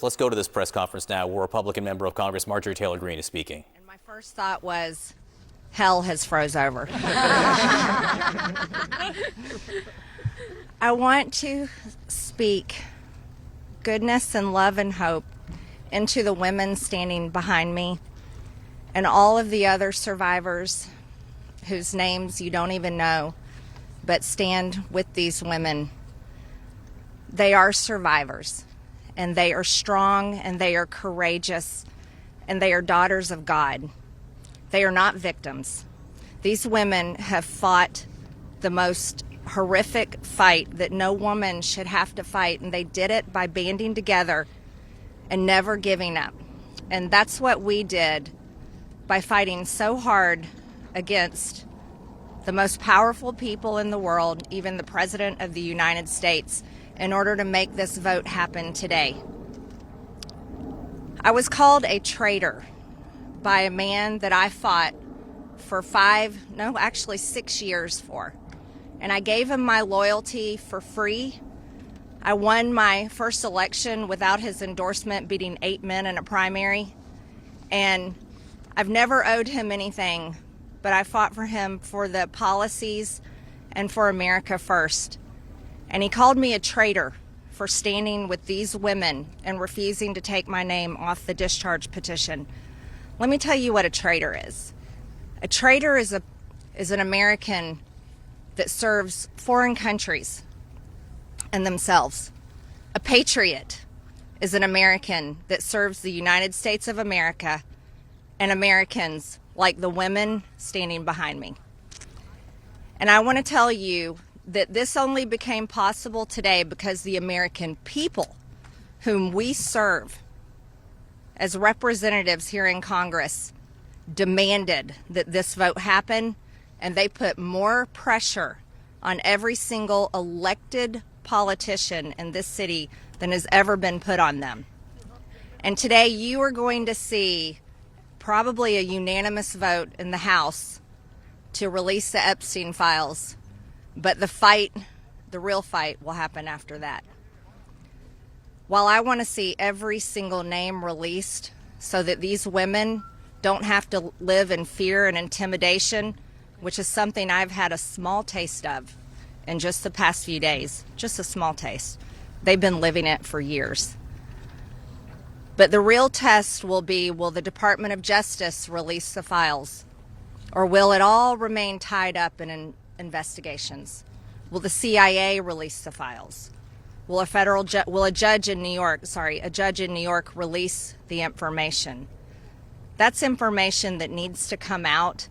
Let's go to this press conference now where Republican member of Congress Marjorie Taylor Greene is speaking. And my first thought was, hell has froze over. I want to speak goodness and love and hope into the women standing behind me and all of the other survivors whose names you don't even know, but stand with these women. They are survivors, and they are strong, and they are courageous, and they are daughters of God. They are not victims. These women have fought the most horrific fight that no woman should have to fight, and they did it by banding together and never giving up. And that's what we did by fighting so hard against the most powerful people in the world, even the President of the United States, in order to make this vote happen today. I was called a traitor by a man that I fought for 6 years for. And I gave him my loyalty for free. I won my first election without his endorsement, beating 8 men in a primary. And I've never owed him anything, but I fought for him for the policies and for America first. And he called me a traitor for standing with these women and refusing to take my name off the discharge petition. Let me tell you what a traitor is. A traitor is an American that serves foreign countries and themselves. A patriot is an American that serves the United States of America and Americans like the women standing behind me. And I want to tell you that this only became possible today because the American people whom we serve as representatives here in Congress demanded that this vote happen, and they put more pressure on every single elected politician in this city than has ever been put on them. And today you are going to see probably a unanimous vote in the House to release the Epstein files. But the real fight, will happen after that. While I want to see every single name released so that these women don't have to live in fear and intimidation, which is something I've had a small taste of in just the past few days, just a small taste. They've been living it for years. But the real test will be, will the Department of Justice release the files? Or will it all remain tied up in investigations? Will the CIA release the files? Will a judge in New York release the information? That's information that needs to come out.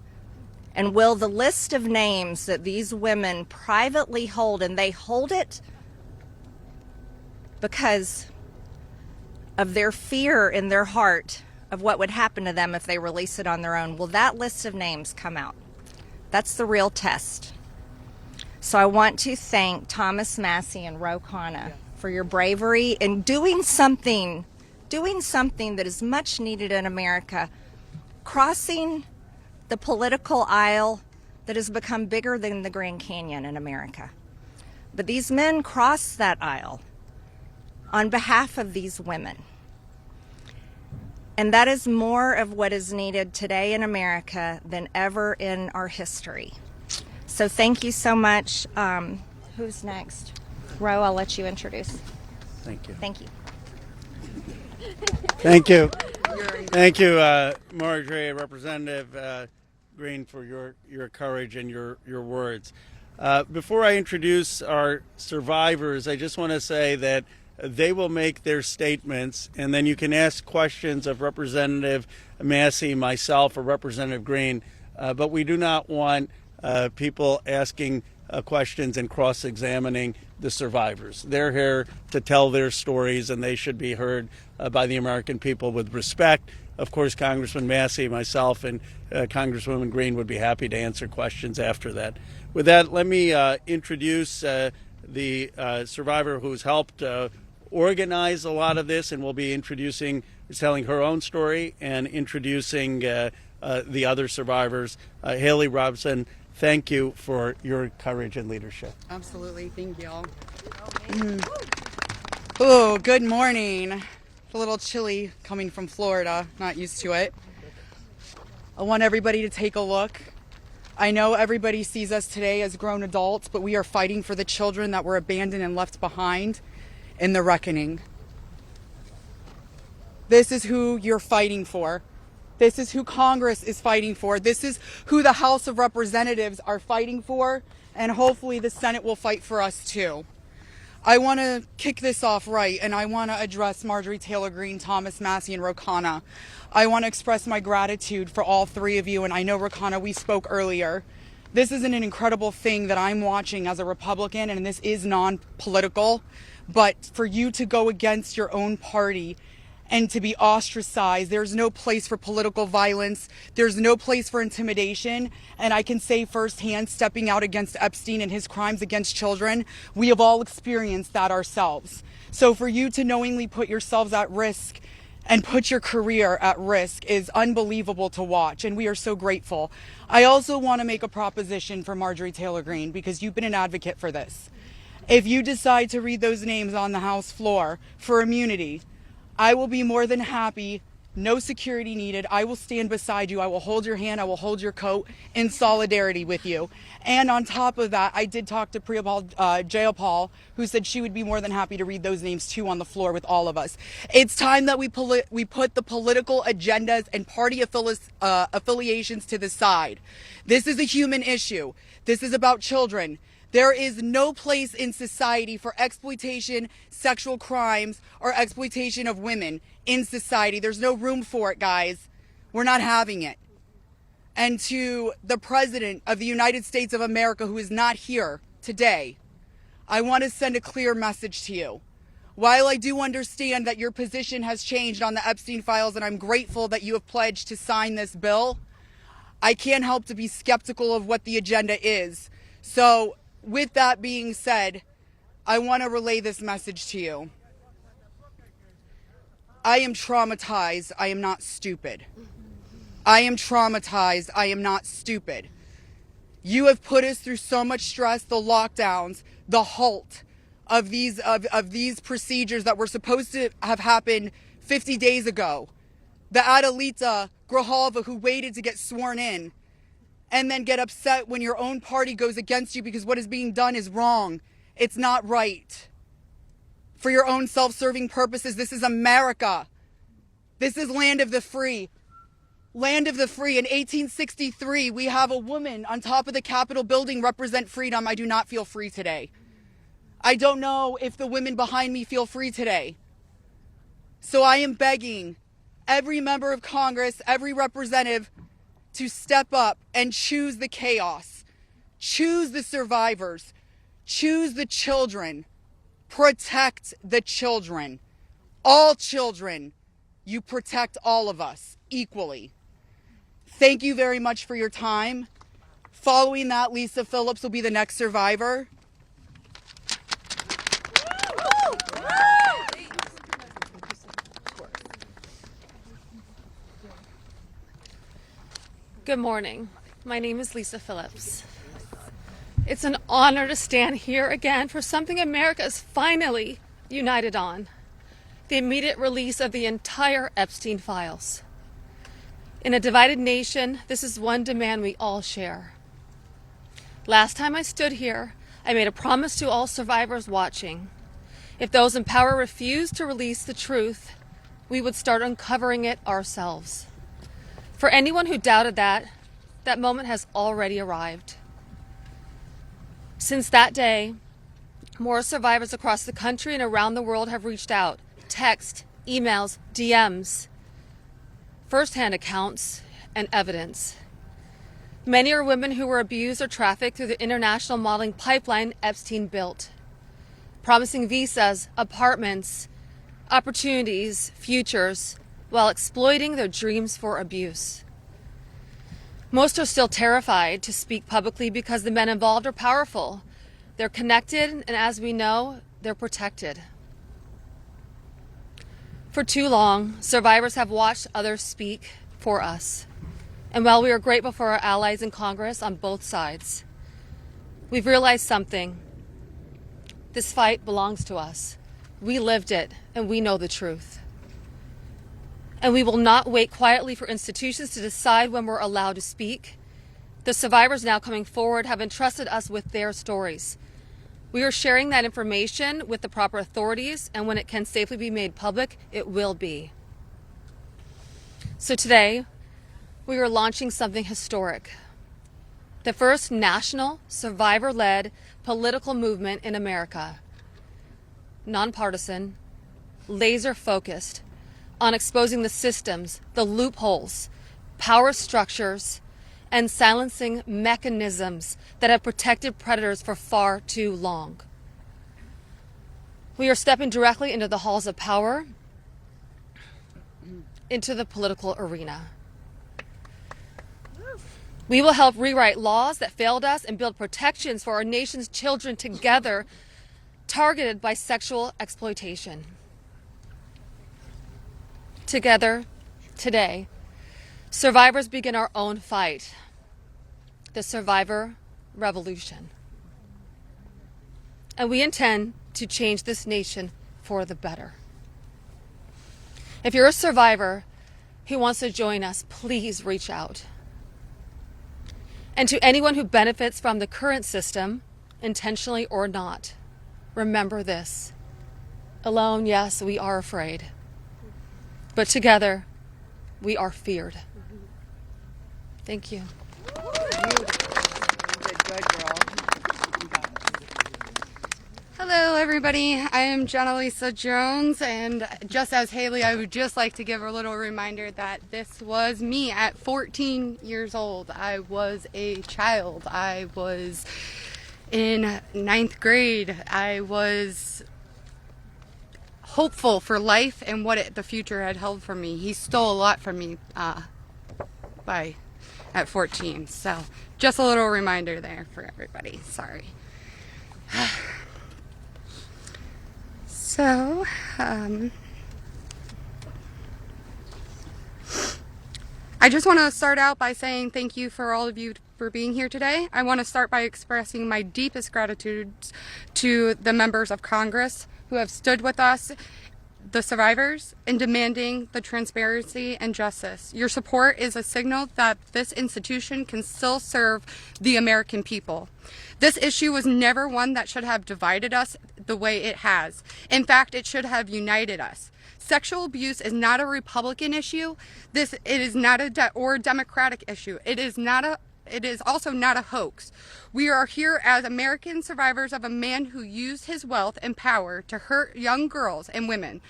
And will the list of names that these women privately hold, and they hold it because of their fear in their heart of what would happen to them if they release it on their own, will that list of names come out? That's the real test. So I want to thank Thomas Massie and Ro Khanna for your bravery in doing something that is much needed in America, crossing the political aisle that has become bigger than the Grand Canyon in America. But these men crossed that aisle on behalf of these women. And that is more of what is needed today in America than ever in our history. So thank you so much. Who's next? Ro, I'll let you introduce. Thank you. Thank you. Thank you. Thank you, Marjorie, Representative Greene, for your courage and your words. Before I introduce our survivors, I just want to say that they will make their statements, and then you can ask questions of Representative Massie, myself, or Representative Greene, but we do not want people asking questions and cross-examining the survivors. They're here to tell their stories, and they should be heard by the American people with respect. Of course, Congressman Massie, myself, and Congresswoman Greene would be happy to answer questions after that. With that, let me introduce the survivor who's helped organize a lot of this, and will be telling her own story and introducing the other survivors. Haley Robson, thank you for your courage and leadership. Absolutely. Thank you all. Oh, good morning. a little chilly coming from Florida, not used to it. I want everybody to take a look. I know everybody sees us today as grown adults, but we are fighting for the children that were abandoned and left behind in the reckoning. This is who you're fighting for. This is who Congress is fighting for. This is who the House of Representatives are fighting for, and hopefully the Senate will fight for us too. I want to kick this off right, and I want to address Marjorie Taylor Greene, Thomas Massie, and Ro Khanna. I want to express my gratitude for all three of you, and I know, Ro Khanna, we spoke earlier. This is an incredible thing that I'm watching as a Republican, and this is non-political, but for you to go against your own party and to be ostracized, there's no place for political violence, there's no place for intimidation, and I can say firsthand, stepping out against Epstein and his crimes against children, we have all experienced that ourselves. So for you to knowingly put yourselves at risk and put your career at risk is unbelievable to watch, and we are so grateful. I also want to make a proposition for Marjorie Taylor Greene, because you've been an advocate for this. If you decide to read those names on the House floor for immunity, I will be more than happy, no security needed. I will stand beside you. I will hold your hand. I will hold your coat in solidarity with you. And on top of that, I did talk to Jayapal, who said she would be more than happy to read those names too on the floor with all of us. It's time that we put the political agendas and party affiliations to the side. This is a human issue. This is about children. There is no place in society for exploitation, sexual crimes, or exploitation of women in society. There's no room for it, guys. We're not having it. And to the President of the United States of America, who is not here today, I want to send a clear message to you. While I do understand that your position has changed on the Epstein files, and I'm grateful that you have pledged to sign this bill, I can't help to be skeptical of what the agenda is. So, with that being said, I want to relay this message to you. I am traumatized. I am not stupid. I am traumatized. I am not stupid. You have put us through so much stress, the lockdowns, the halt of these procedures that were supposed to have happened 50 days ago. The Adelita Grijalva, who waited to get sworn in, and then get upset when your own party goes against you because what is being done is wrong. It's not right. For your own self-serving purposes, this is America. This is land of the free. Land of the free. In 1863, we have a woman on top of the Capitol building represent freedom. I do not feel free today. I don't know if the women behind me feel free today. So I am begging every member of Congress, every representative, to step up and choose the chaos, choose the survivors, choose the children, protect the children, all children. You protect all of us equally. Thank you very much for your time. Following that, Lisa Phillips will be the next survivor. Good morning. My name is Lisa Phillips. It's an honor to stand here again for something America is finally united on: the immediate release of the entire Epstein files. In a divided nation, this is one demand we all share. Last time I stood here, I made a promise to all survivors watching. If those in power refused to release the truth, we would start uncovering it ourselves. For anyone who doubted that moment has already arrived. Since that day, more survivors across the country and around the world have reached out. Text, emails, DMs, first-hand accounts, and evidence. Many are women who were abused or trafficked through the international modeling pipeline Epstein built, promising visas, apartments, opportunities, futures, while exploiting their dreams for abuse. Most are still terrified to speak publicly because the men involved are powerful. They're connected, and as we know, they're protected. For too long, survivors have watched others speak for us. And while we are grateful for our allies in Congress on both sides, we've realized something. This fight belongs to us. We lived it, and we know the truth. And we will not wait quietly for institutions to decide when we're allowed to speak. The survivors now coming forward have entrusted us with their stories. We are sharing that information with the proper authorities, and when it can safely be made public, it will be. So today, we are launching something historic. The first national survivor-led political movement in America. Nonpartisan, laser-focused on exposing the systems, the loopholes, power structures, and silencing mechanisms that have protected predators for far too long. We are stepping directly into the halls of power, into the political arena. We will help rewrite laws that failed us and build protections for our nation's children together, targeted by sexual exploitation. Together, today, survivors begin our own fight, the survivor revolution. And we intend to change this nation for the better. If you're a survivor who wants to join us, please reach out. And to anyone who benefits from the current system, intentionally or not, remember this. Alone, yes, we are afraid. But together, we are feared. Thank you. Hello, everybody. I am Jenna Lisa Jones, and just as Haley, I would just like to give a little reminder that this was me at 14 years old. I was a child. I was in 9th grade. I was hopeful for life and what the future had held for me. He stole a lot from me at 14. So just a little reminder there for everybody. Sorry. So, I just want to start out by saying thank you for all of you for being here today. I want to start by expressing my deepest gratitude to the members of Congress who have stood with us, the survivors, in demanding the transparency and justice. Your support is a signal that this institution can still serve the American people. This issue was never one that should have divided us the way it has. In fact, it should have united us. Sexual abuse is not a Republican issue. It is not a Democratic issue. It is also not a hoax. We are here as American survivors of a man who used his wealth and power to hurt young girls and women.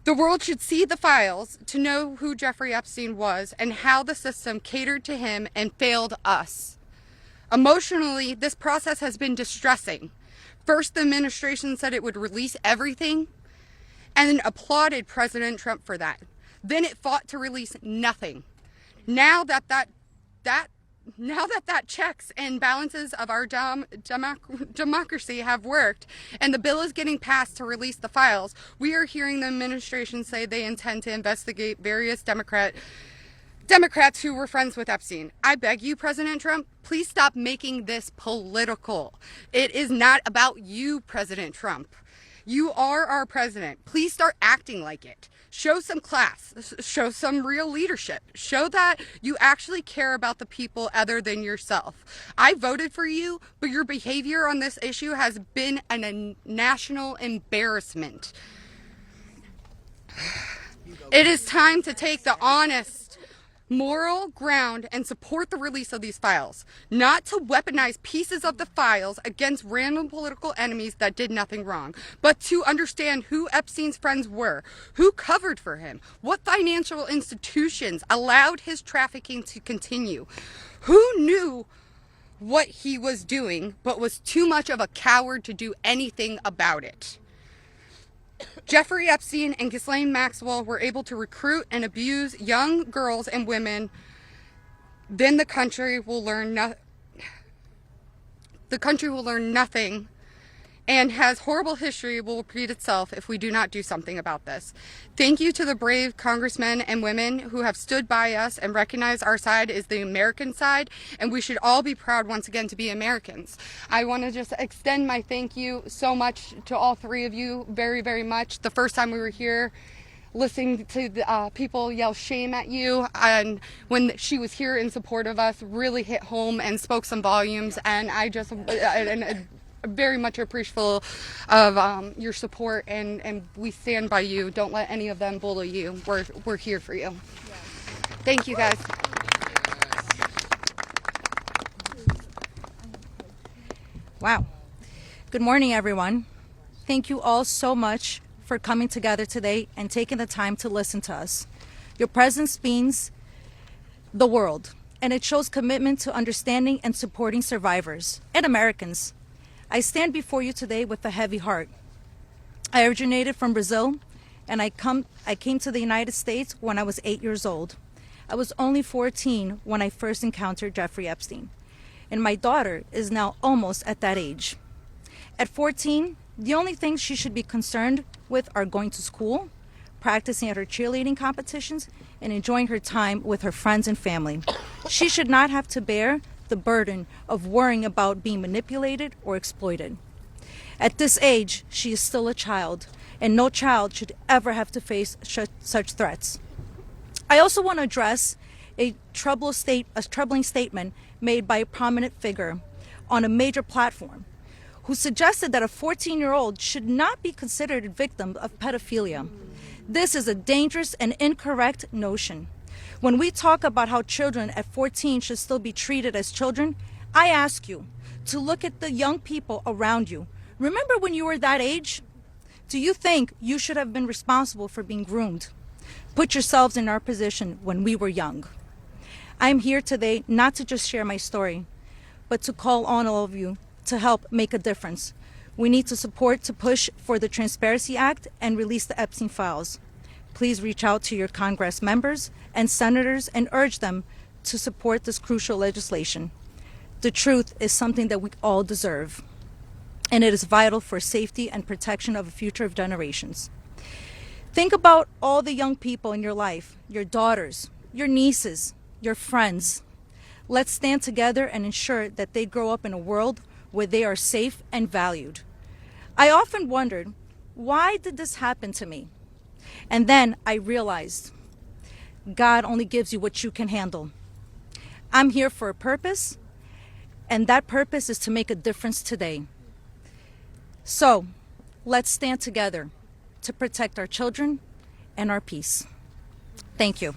The world should see the files to know who Jeffrey Epstein was and how the system catered to him and failed us. Emotionally, this process has been distressing. First, the administration said it would release everything and then applauded President Trump for that. Then it fought to release nothing. Now that checks and balances of our democracy have worked and the bill is getting passed to release the files, we are hearing the administration say they intend to investigate various Democrats who were friends with Epstein. I beg you, President Trump, please stop making this political. It is not about you, President Trump. You are our president. Please start acting like it. Show some class. Show some real leadership. Show that you actually care about the people other than yourself. I voted for you, but your behavior on this issue has been a national embarrassment. It is time to take the honest, moral ground and support the release of these files, not to weaponize pieces of the files against random political enemies that did nothing wrong, but to understand who Epstein's friends were, who covered for him, what financial institutions allowed his trafficking to continue, who knew what he was doing but was too much of a coward to do anything about it. Jeffrey Epstein and Ghislaine Maxwell were able to recruit and abuse young girls and women. Then the country will learn nothing, and has horrible history will repeat itself if we do not do something about this. Thank you to the brave congressmen and women who have stood by us and recognized our side is the American side, and we should all be proud once again to be Americans. I want to just extend my thank you so much to all three of you, very, very much. The first time we were here listening to the, people yell shame at you. And when she was here in support of us, really hit home and spoke some volumes. And I just very much appreciative of your support, and we stand by you. Don't let any of them bully you. We're here for you. Thank you, guys. Wow. Good morning, everyone. Thank you all so much for coming together today and taking the time to listen to us. Your presence means the world, and it shows commitment to understanding and supporting survivors and Americans. I stand before you today with a heavy heart. I originated from Brazil, and I came to the United States when I was 8 years old. I was only 14 when I first encountered Jeffrey Epstein, and my daughter is now almost at that age. At 14, the only things she should be concerned with are going to school, practicing at her cheerleading competitions, and enjoying her time with her friends and family. She should not have to bear the burden of worrying about being manipulated or exploited. At this age, she is still a child, and no child should ever have to face such threats. I also want to address a troubling statement made by a prominent figure on a major platform who suggested that a 14-year-old should not be considered a victim of pedophilia. This is a dangerous and incorrect notion. When we talk about how children at 14 should still be treated as children, I ask you to look at the young people around you. Remember when you were that age? Do you think you should have been responsible for being groomed? Put yourselves in our position when we were young. I'm here today not to just share my story, but to call on all of you to help make a difference. We need to support to push for the Transparency Act and release the Epstein files. Please reach out to your Congress members and senators and urge them to support this crucial legislation. The truth is something that we all deserve, and it is vital for safety and protection of the future of generations. Think about all the young people in your life, your daughters, your nieces, your friends. Let's stand together and ensure that they grow up in a world where they are safe and valued. I often wondered, why did this happen to me? And then I realized, God only gives you what you can handle. I'm here for a purpose, and that purpose is to make a difference today. So, let's stand together to protect our children and our peace. Thank you.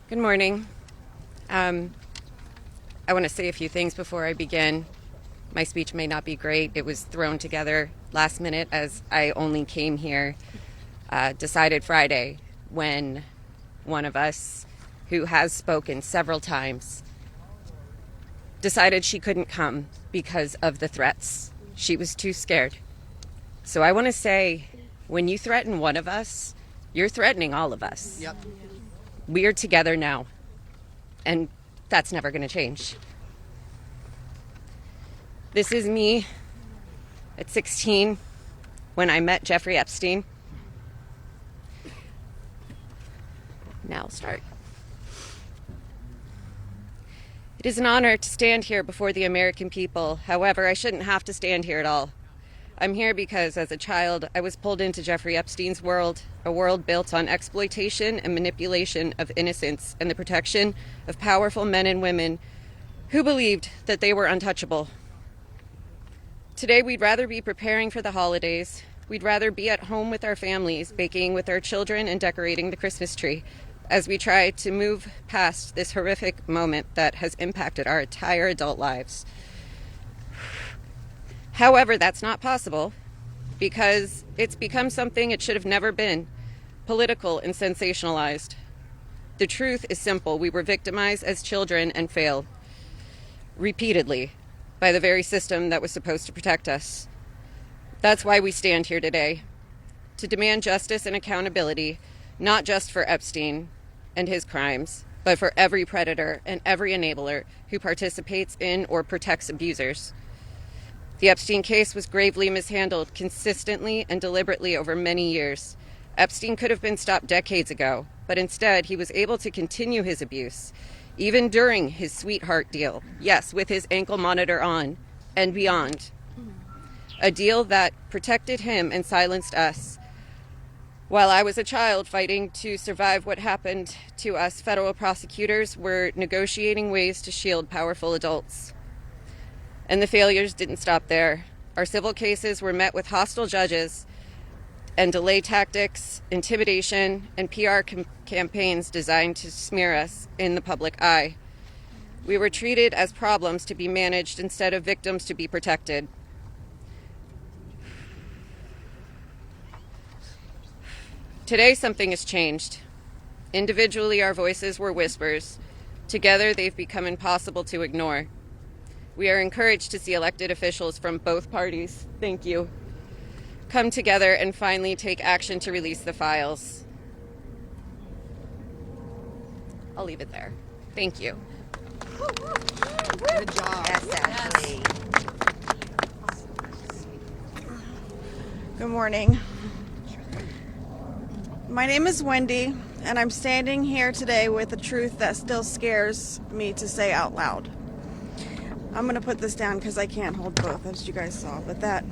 Good morning. I want to say a few things before I begin. My speech may not be great. It was thrown together last minute as I only came here, decided Friday, when one of us, who has spoken several times, decided she couldn't come because of the threats. She was too scared. So I want to say, when you threaten one of us, you're threatening all of us. Yep. We are together now, and that's never going to change. This is me at 16 when I met Jeffrey Epstein. Now I'll start. It is an honor to stand here before the American people. However, I shouldn't have to stand here at all. I'm here because as a child, I was pulled into Jeffrey Epstein's world, a world built on exploitation and manipulation of innocence and the protection of powerful men and women who believed that they were untouchable. Today, we'd rather be preparing for the holidays. We'd rather be at home with our families, baking with our children and decorating the Christmas tree as we try to move past this horrific moment that has impacted our entire adult lives. However, that's not possible because it's become something it should have never been, political and sensationalized. The truth is simple. We were victimized as children and failed repeatedly by the very system that was supposed to protect us. That's why we stand here today, to demand justice and accountability, not just for Epstein and his crimes, but for every predator and every enabler who participates in or protects abusers. The Epstein case was gravely mishandled consistently and deliberately over many years. Epstein could have been stopped decades ago, but instead he was able to continue his abuse. even during his sweetheart deal, yes, with his ankle monitor on, and beyond. A deal that protected him and silenced us. While I was a child fighting to survive what happened to us, federal prosecutors were negotiating ways to shield powerful adults. And the failures didn't stop there. Our civil cases were met with hostile judges and delay tactics, intimidation, and PR campaigns designed to smear us in the public eye. We were treated as problems to be managed instead of victims to be protected. Today, something has changed. Individually, our voices were whispers. Together, they've become impossible to ignore. We are encouraged to see elected officials from both parties, thank you, come together and finally take action to release the files. I'll leave it there. Thank you. Good job. Good morning. My name is Wendy, and I'm standing here today with a truth that still scares me to say out loud. I'm going to put this down because I can't hold both, as you guys saw, but that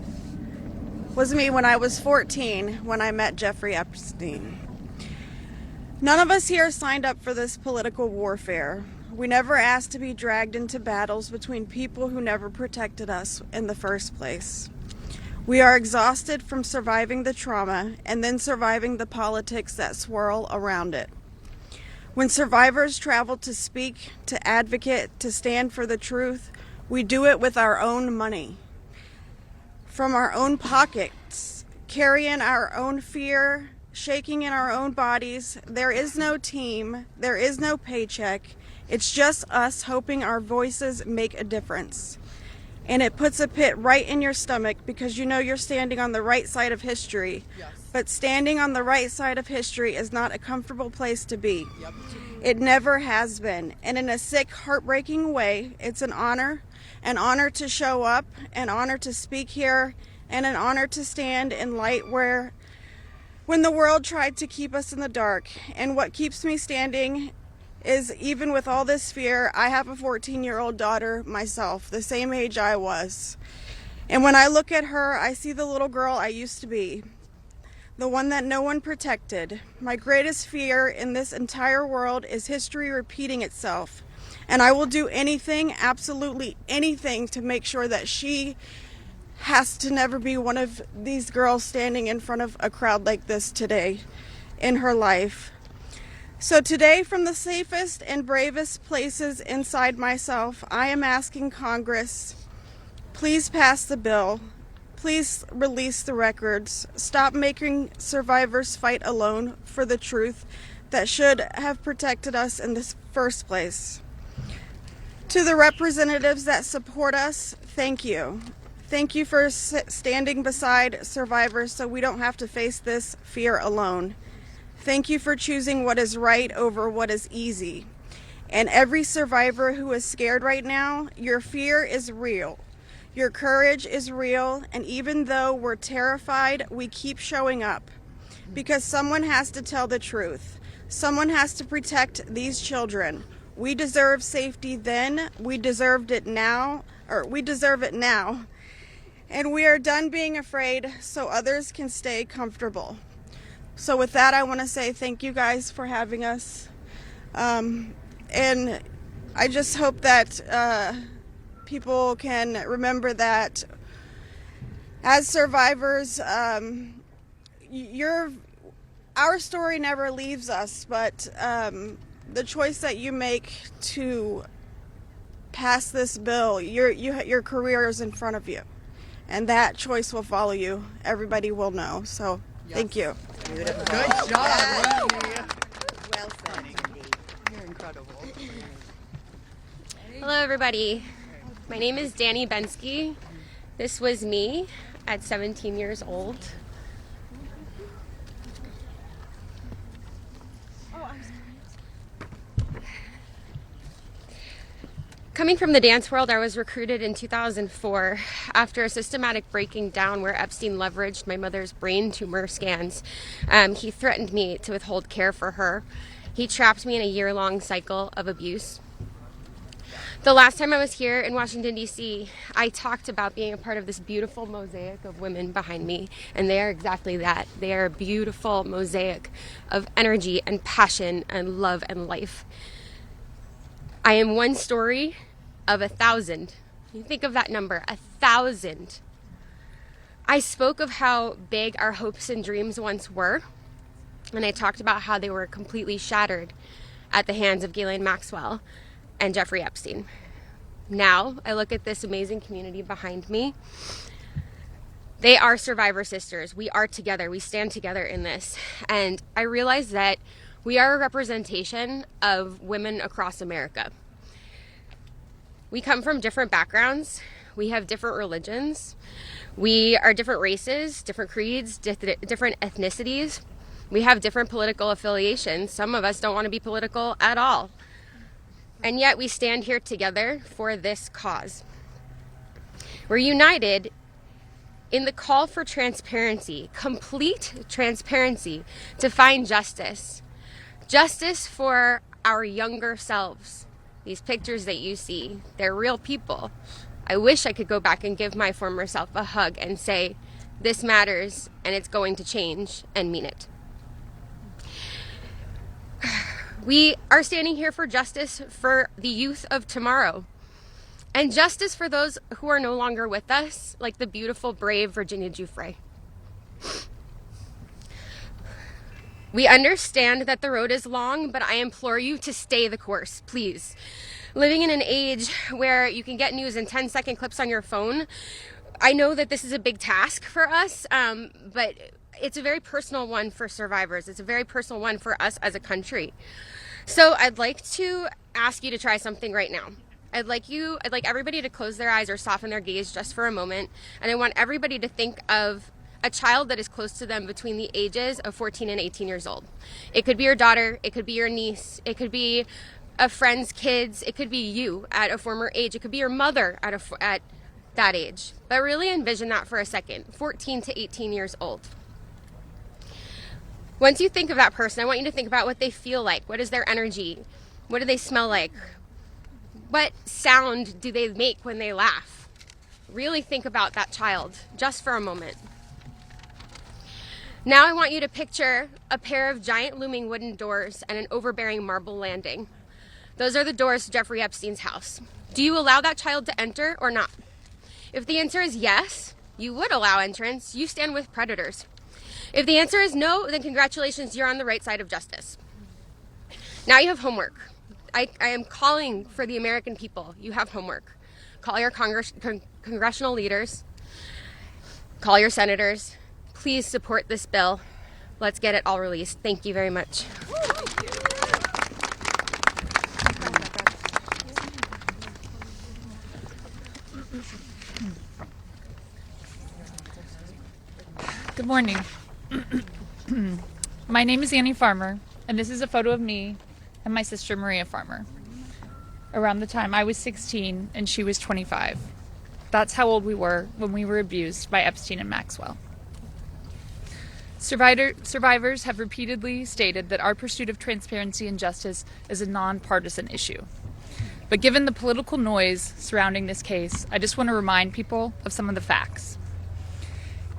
was me when I was 14 when I met Jeffrey Epstein. None of us here signed up for this political warfare. We never asked to be dragged into battles between people who never protected us in the first place. We are exhausted from surviving the trauma and then surviving the politics that swirl around it. When survivors travel to speak, to advocate, to stand for the truth, we do it with our own money, from our own pockets, carrying our own fear, shaking in our own bodies. There is no team, there is no paycheck. It's just us hoping our voices make a difference. And it puts a pit right in your stomach because you know you're standing on the right side of history. Yes. But standing on the right side of history is not a comfortable place to be. Yep. It never has been. And in a sick, heartbreaking way, it's an honor to show up, an honor to speak here, and an honor to stand in light when the world tried to keep us in the dark. And what keeps me standing is, even with all this fear, I have a 14-year-old daughter myself, the same age I was. And when I look at her, I see the little girl I used to be, the one that no one protected. My greatest fear in this entire world is history repeating itself. And I will do anything, absolutely anything, to make sure that she has to never be one of these girls standing in front of a crowd like this today in her life. So today, from the safest and bravest places inside myself, I am asking Congress, please pass the bill. Please release the records. Stop making survivors fight alone for the truth that should have protected us in the first place. To the representatives that support us, thank you. Thank you for standing beside survivors so we don't have to face this fear alone. Thank you for choosing what is right over what is easy. And every survivor who is scared right now, your fear is real. Your courage is real. And even though we're terrified, we keep showing up. Because someone has to tell the truth. Someone has to protect these children. We deserve safety then. We deserve it now. And we are done being afraid so others can stay comfortable. So with that, I want to say thank you guys for having us. And I just hope that people can remember that as survivors, our story never leaves us, but the choice that you make to pass this bill, your career is in front of you. And that choice will follow you. Everybody will know. So thank you. Good job, Wendy. Well said, Wendy. You're incredible. Hello, everybody. My name is Danny Bensky. This was me at 17 years old. Coming from the dance world, I was recruited in 2004 after a systematic breaking down where Epstein leveraged my mother's brain tumor scans. He threatened me to withhold care for her. He trapped me in a year-long cycle of abuse. The last time I was here in Washington, D.C., I talked about being a part of this beautiful mosaic of women behind me, and they are exactly that. They are a beautiful mosaic of energy and passion and love and life. I am one story of 1,000. You think of that number, 1,000. I spoke of how big our hopes and dreams once were, and I talked about how they were completely shattered at the hands of Ghislaine Maxwell and Jeffrey Epstein. Now I look at this amazing community behind me. They are survivor sisters. We are together. We stand together in this. And I realize that we are a representation of women across America. We come from different backgrounds. We have different religions. We are different races, different creeds, different ethnicities. We have different political affiliations. Some of us don't want to be political at all. And yet we stand here together for this cause. We're united in the call for transparency, complete transparency, to find justice. Justice for our younger selves. These pictures that you see, they're real people. I wish I could go back and give my former self a hug and say, this matters and it's going to change, and mean it. We are standing here for justice for the youth of tomorrow, and justice for those who are no longer with us, like the beautiful, brave Virginia Giuffre. We understand that the road is long, but I implore you to stay the course, please. Living in an age where you can get news in 10-second clips on your phone, I know that this is a big task for us, but it's a very personal one for survivors. It's a very personal one for us as a country. So I'd like to ask you to try something right now. I'd like everybody to close their eyes or soften their gaze just for a moment, and I want everybody to think of a child that is close to them between the ages of 14 and 18 years old. It could be your daughter, it could be your niece, it could be a friend's kids, it could be you at a former age, it could be your mother at that age. But really envision that for a second, 14 to 18 years old. Once you think of that person, I want you to think about what they feel like. What is their energy? What do they smell like? What sound do they make when they laugh? Really think about that child just for a moment. Now I want you to picture a pair of giant looming wooden doors and an overbearing marble landing. Those are the doors to Jeffrey Epstein's house. Do you allow that child to enter or not? If the answer is yes, you would allow entrance. You stand with predators. If the answer is no, then congratulations, you're on the right side of justice. Now you have homework. I am calling for the American people. You have homework. Call your congressional leaders. Call your senators. Please support this bill. Let's get it all released. Thank you very much. Good morning. My name is Annie Farmer, and this is a photo of me and my sister Maria Farmer around the time I was 16 and she was 25. That's how old we were when we were abused by Epstein and Maxwell. Survivors have repeatedly stated that our pursuit of transparency and justice is a nonpartisan issue. But given the political noise surrounding this case, I just want to remind people of some of the facts.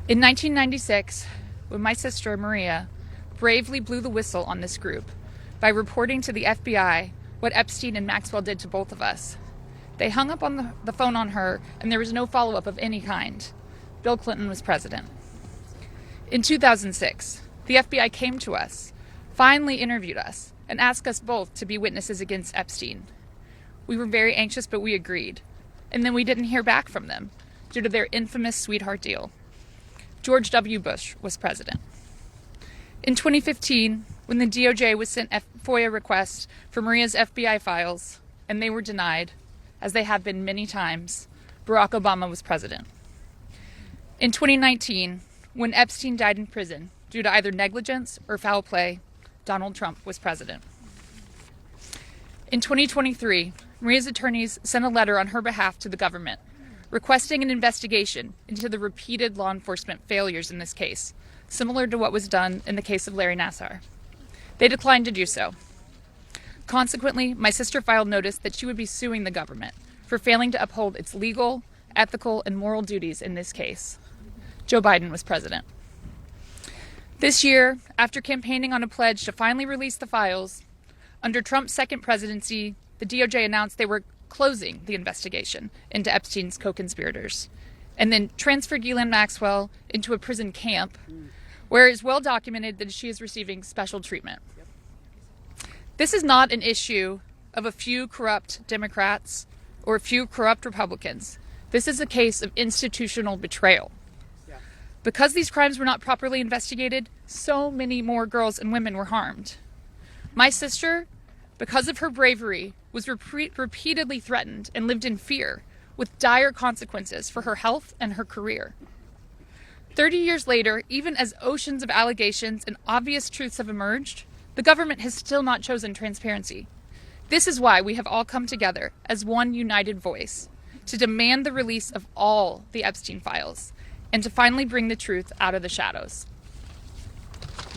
In 1996, when my sister Maria bravely blew the whistle on this group by reporting to the FBI what Epstein and Maxwell did to both of us, they hung up on the phone on her, and there was no follow-up of any kind. Bill Clinton was president. In 2006, the FBI came to us, finally interviewed us, and asked us both to be witnesses against Epstein. We were very anxious, but we agreed. And then we didn't hear back from them due to their infamous sweetheart deal. George W. Bush was president. In 2015, when the DOJ was sent FOIA requests for Maria's FBI files, and they were denied, as they have been many times, Barack Obama was president. In 2019, when Epstein died in prison due to either negligence or foul play, Donald Trump was president. In 2023, Maria's attorneys sent a letter on her behalf to the government, requesting an investigation into the repeated law enforcement failures in this case, similar to what was done in the case of Larry Nassar. They declined to do so. Consequently, my sister filed notice that she would be suing the government for failing to uphold its legal, ethical, and moral duties in this case. Joe Biden was president. This year, after campaigning on a pledge to finally release the files, under Trump's second presidency, the DOJ announced they were closing the investigation into Epstein's co-conspirators, and then transferred Ghislaine Maxwell into a prison camp, where it is well documented that she is receiving special treatment. This is not an issue of a few corrupt Democrats or a few corrupt Republicans. This is a case of institutional betrayal. Because these crimes were not properly investigated, so many more girls and women were harmed. My sister, because of her bravery, was repeatedly threatened and lived in fear, with dire consequences for her health and her career. 30 years later, even as oceans of allegations and obvious truths have emerged, the government has still not chosen transparency. This is why we have all come together as one united voice to demand the release of all the Epstein files and to finally bring the truth out of the shadows.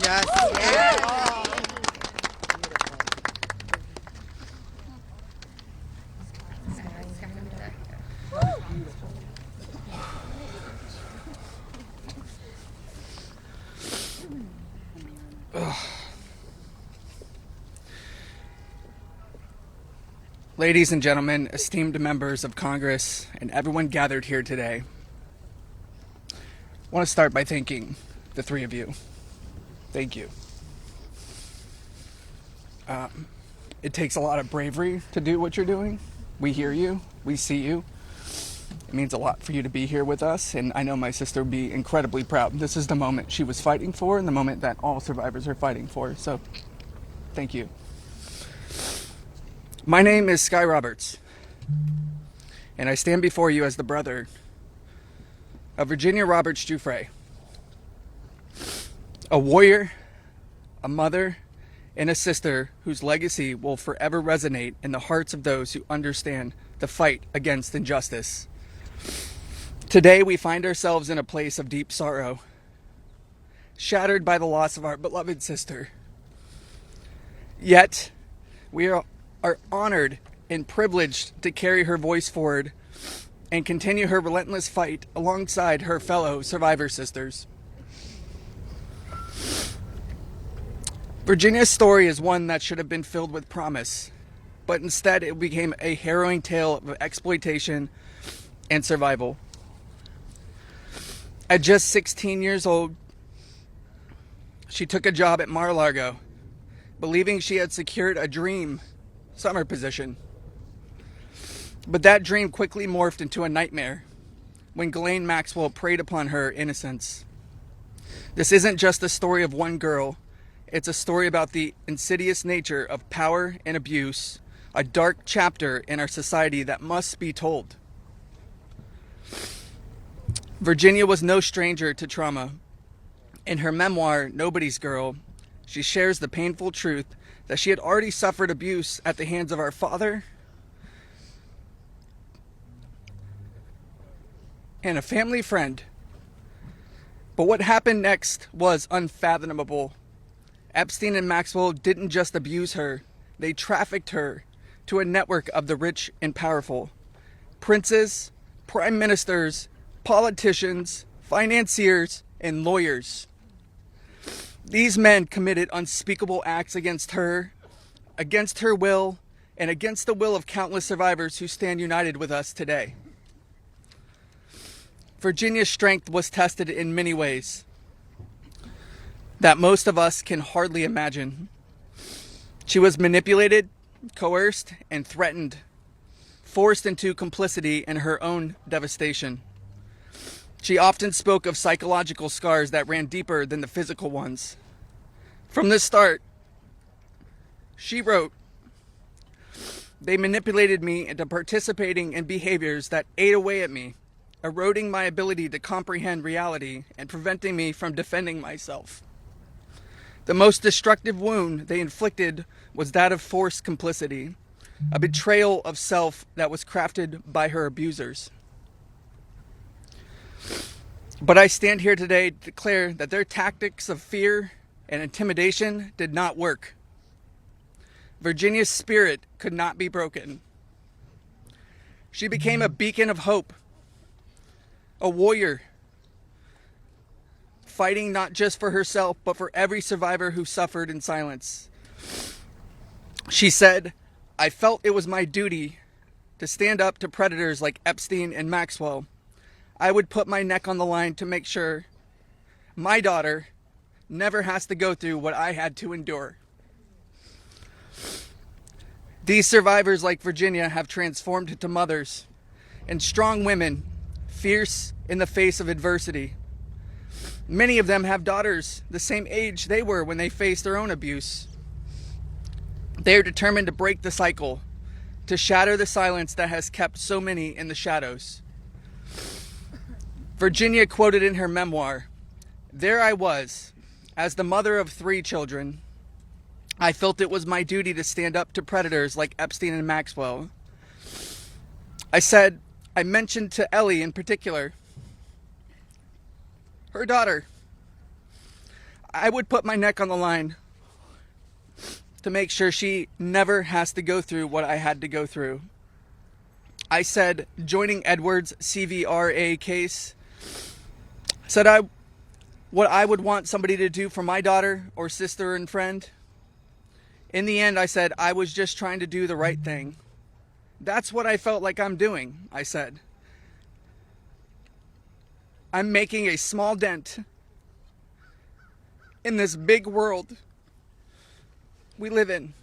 Yes. Ladies and gentlemen, esteemed members of Congress, and everyone gathered here today, I want to start by thanking the three of you. Thank you. It takes a lot of bravery to do what you're doing. We hear you. We see you. It means a lot for you to be here with us, and I know my sister would be incredibly proud. This is the moment she was fighting for and the moment that all survivors are fighting for, so thank you. My name is Sky Roberts, and I stand before you as the brother of Virginia Roberts Giuffre, a warrior, a mother, and a sister whose legacy will forever resonate in the hearts of those who understand the fight against injustice. Today we find ourselves in a place of deep sorrow, shattered by the loss of our beloved sister. Yet, we are honored and privileged to carry her voice forward and continue her relentless fight alongside her fellow survivor sisters. Virginia's story is one that should have been filled with promise, but instead it became a harrowing tale of exploitation and survival. At just 16 years old, she took a job at Mar-a-Lago, believing she had secured a dream summer position. But that dream quickly morphed into a nightmare when Ghislaine Maxwell preyed upon her innocence. This isn't just a story of one girl, it's a story about the insidious nature of power and abuse, a dark chapter in our society that must be told. Virginia was no stranger to trauma. In her memoir, Nobody's Girl, she shares the painful truth that she had already suffered abuse at the hands of our father and a family friend. But what happened next was unfathomable. Epstein and Maxwell didn't just abuse her, they trafficked her to a network of the rich and powerful. Princes, prime ministers, politicians, financiers, and lawyers. These men committed unspeakable acts against her will, and against the will of countless survivors who stand united with us today. Virginia's strength was tested in many ways that most of us can hardly imagine. She was manipulated, coerced, and threatened, forced into complicity in her own devastation. She often spoke of psychological scars that ran deeper than the physical ones. From the start, she wrote, "They manipulated me into participating in behaviors that ate away at me, eroding my ability to comprehend reality and preventing me from defending myself. The most destructive wound they inflicted was that of forced complicity, a betrayal of self that was crafted by her abusers. But I stand here today to declare that their tactics of fear and intimidation did not work. Virginia's spirit could not be broken. She became a beacon of hope, a warrior, fighting not just for herself, but for every survivor who suffered in silence. She said, "I felt it was my duty to stand up to predators like Epstein and Maxwell. I would put my neck on the line to make sure my daughter never has to go through what I had to endure." These survivors, like Virginia, have transformed into mothers and strong women, fierce in the face of adversity. Many of them have daughters the same age they were when they faced their own abuse. They are determined to break the cycle, to shatter the silence that has kept so many in the shadows. Virginia quoted in her memoir, "There I was, as the mother of 3 children. I felt it was my duty to stand up to predators like Epstein and Maxwell. I mentioned to Ellie in particular, her daughter, I would put my neck on the line to make sure she never has to go through what I had to go through. I said, joining Edward's CVRA case, what I would want somebody to do for my daughter or sister and friend. In the end, I said, I was just trying to do the right thing. That's what I felt like I'm doing," I said. "I'm making a small dent in this big world we live in."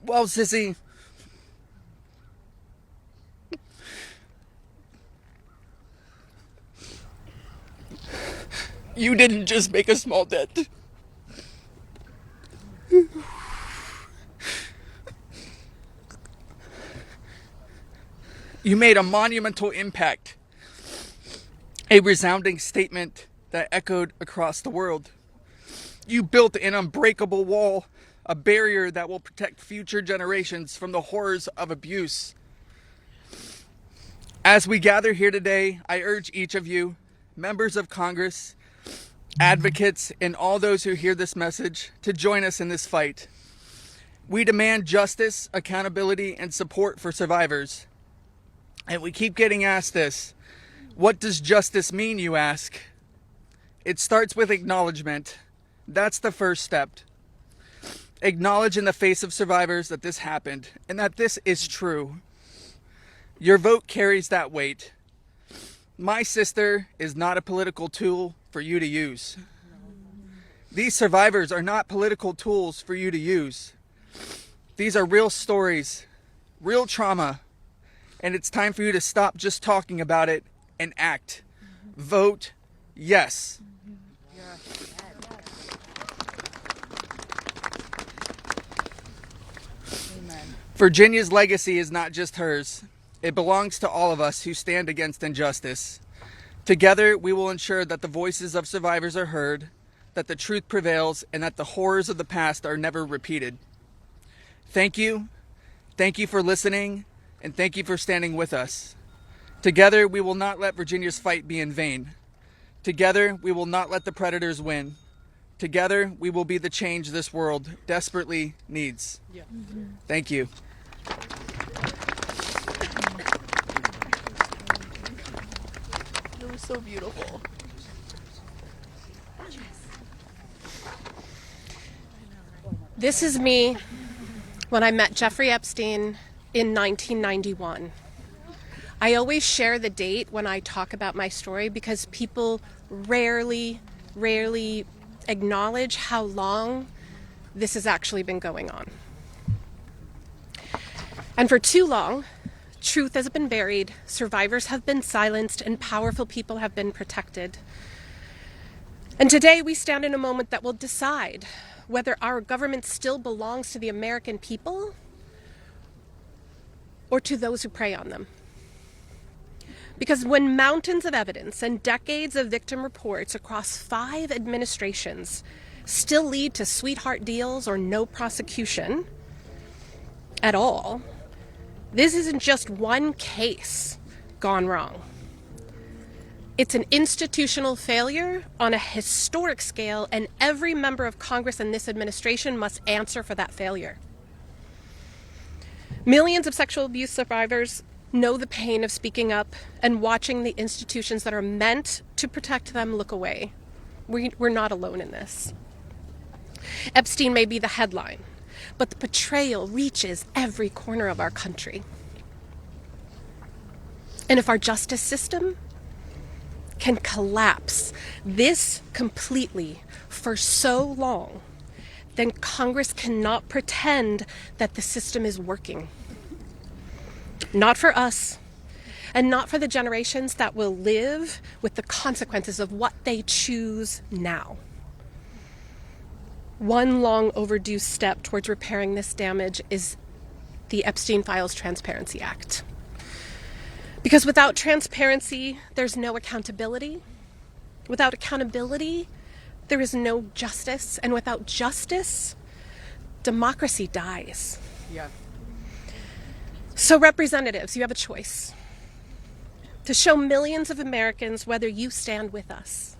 Well, Sissy, you didn't just make a small dent. You made a monumental impact, a resounding statement that echoed across the world. You built an unbreakable wall, a barrier that will protect future generations from the horrors of abuse. As we gather here today, I urge each of you, members of Congress, advocates, and all those who hear this message to join us in this fight. We demand justice, accountability, and support for survivors. And we keep getting asked this. What does justice mean, you ask? It starts with acknowledgement. That's the first step. Acknowledge in the face of survivors that this happened and that this is true. Your vote carries that weight. My sister is not a political tool for you to use. These survivors are not political tools for you to use. These are real stories, real trauma, and it's time for you to stop just talking about it and act. Vote yes. Virginia's legacy is not just hers. It belongs to all of us who stand against injustice. Together, we will ensure that the voices of survivors are heard, that the truth prevails, and that the horrors of the past are never repeated. Thank you. Thank you for listening, and thank you for standing with us. Together, we will not let Virginia's fight be in vain. Together, we will not let the predators win. Together, we will be the change this world desperately needs. Thank you. It was so beautiful. This is me when I met Jeffrey Epstein in 1991. I always share the date when I talk about my story because people rarely acknowledge how long this has actually been going on. And for too long, truth has been buried, survivors have been silenced, and powerful people have been protected. And today we stand in a moment that will decide whether our government still belongs to the American people or to those who prey on them. Because when mountains of evidence and decades of victim reports across 5 administrations still lead to sweetheart deals or no prosecution at all, this isn't just one case gone wrong. It's an institutional failure on a historic scale, and every member of Congress and this administration must answer for that failure. Millions of sexual abuse survivors know the pain of speaking up and watching the institutions that are meant to protect them look away. We're not alone in this. Epstein may be the headline, but the betrayal reaches every corner of our country. And if our justice system can collapse this completely for so long, then Congress cannot pretend that the system is working. Not for us, and not for the generations that will live with the consequences of what they choose now. One long overdue step towards repairing this damage is the Epstein Files Transparency Act. Because without transparency, there's no accountability. Without accountability, there is no justice. And without justice, democracy dies. Yeah. So representatives, you have a choice to show millions of Americans whether you stand with us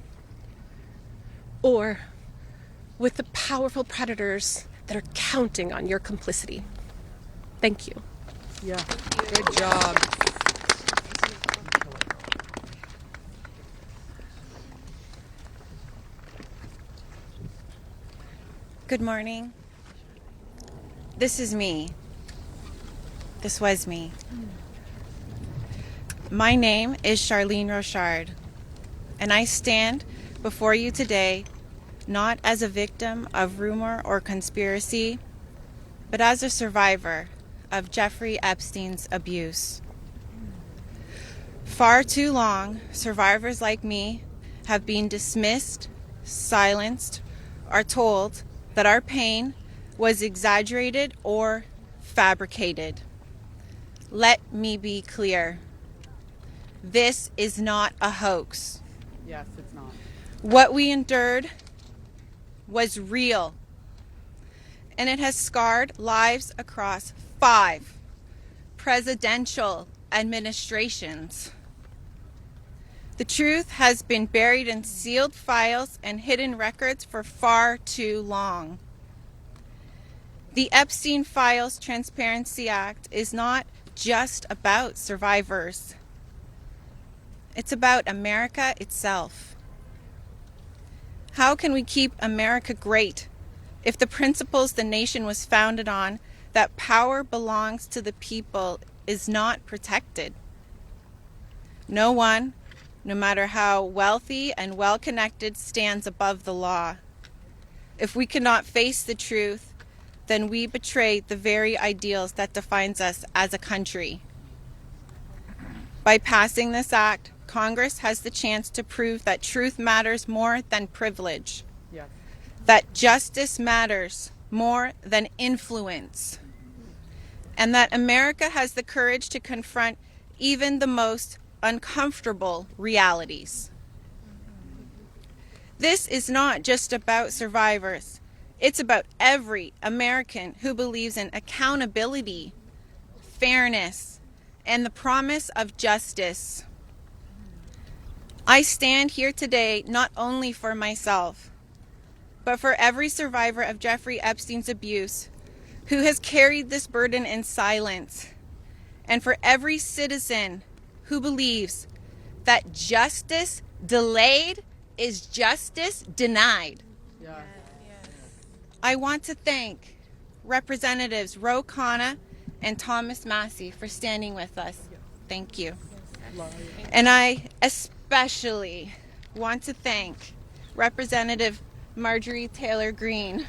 or with the powerful predators that are counting on your complicity. Thank you. Yeah. Good job. Good morning. This is me. This was me. My name is Charlene Rochard, and I stand before you today not as a victim of rumor or conspiracy, but as a survivor of Jeffrey Epstein's abuse. Far too long, survivors like me have been dismissed, silenced, or told that our pain was exaggerated or fabricated. Let me be clear. This is not a hoax. Yes, it's not. What we endured was real, and it has scarred lives across 5 presidential administrations. The truth has been buried in sealed files and hidden records for far too long. The Epstein Files Transparency Act is not just about survivors. It's about America itself. How can we keep America great if the principles the nation was founded on, that power belongs to the people, is not protected? No one, no matter how wealthy and well-connected, stands above the law. If we cannot face the truth, then we betray the very ideals that defines us as a country. By passing this act, Congress has the chance to prove that truth matters more than privilege, that justice matters more than influence, and that America has the courage to confront even the most uncomfortable realities. This is not just about survivors. It's about every American who believes in accountability, fairness, and the promise of justice. I stand here today not only for myself, but for every survivor of Jeffrey Epstein's abuse who has carried this burden in silence, and for every citizen who believes that justice delayed is justice denied. Yeah. I want to thank Representatives Ro Khanna and Thomas Massie for standing with us. Thank you. And I especially want to thank Representative Marjorie Taylor Greene.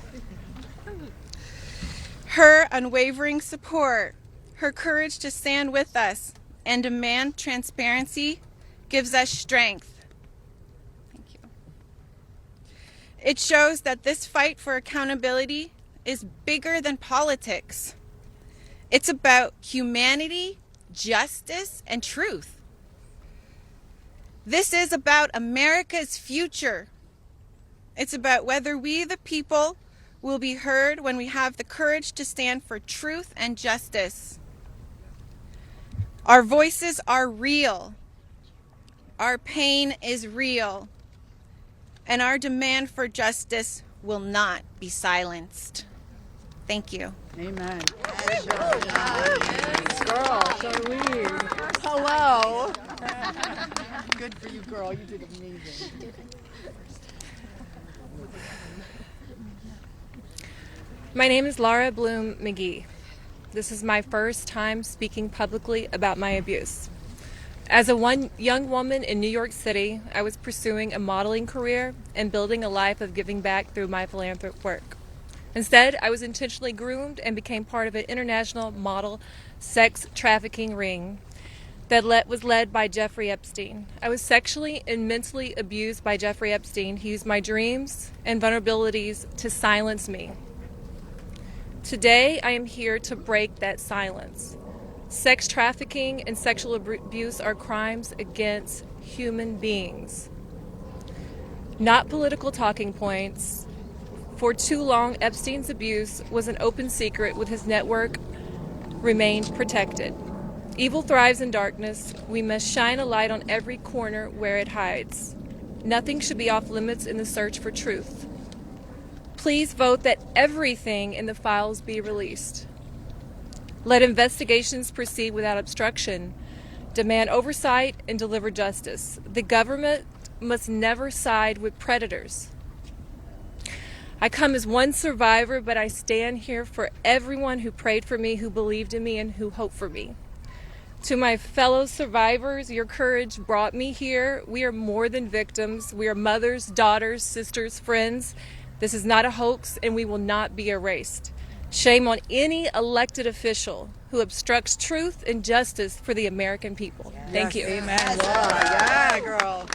Her unwavering support, her courage to stand with us and demand transparency gives us strength. Thank you. It shows that this fight for accountability is bigger than politics. It's about humanity, justice, and truth. This is about America's future. It's about whether we, the people, will be heard when we have the courage to stand for truth and justice. Our voices are real. Our pain is real, and our demand for justice will not be silenced. Thank you. Amen. Girl, Charlene. Hello. Good for you, girl. You did amazing. My name is Laura Bloom McGee. This is my first time speaking publicly about my abuse. As a young woman in New York City, I was pursuing a modeling career and building a life of giving back through my philanthropic work. Instead, I was intentionally groomed and became part of an international model sex trafficking ring that was led by Jeffrey Epstein. I was sexually and mentally abused by Jeffrey Epstein. He used my dreams and vulnerabilities to silence me. Today, I am here to break that silence. Sex trafficking and sexual abuse are crimes against human beings, not political talking points. For too long, Epstein's abuse was an open secret, with his network remained protected. Evil thrives in darkness. We must shine a light on every corner where it hides. Nothing should be off limits in the search for truth. Please vote that everything in the files be released. Let investigations proceed without obstruction. Demand oversight and deliver justice. The government must never side with predators. I come as one survivor, but I stand here for everyone who prayed for me, who believed in me, and who hoped for me. To my fellow survivors, your courage brought me here. We are more than victims. We are mothers, daughters, sisters, friends. This is not a hoax, and we will not be erased. Shame on any elected official who obstructs truth and justice for the American people. Thank you. Amen, Laura. Yeah, girl.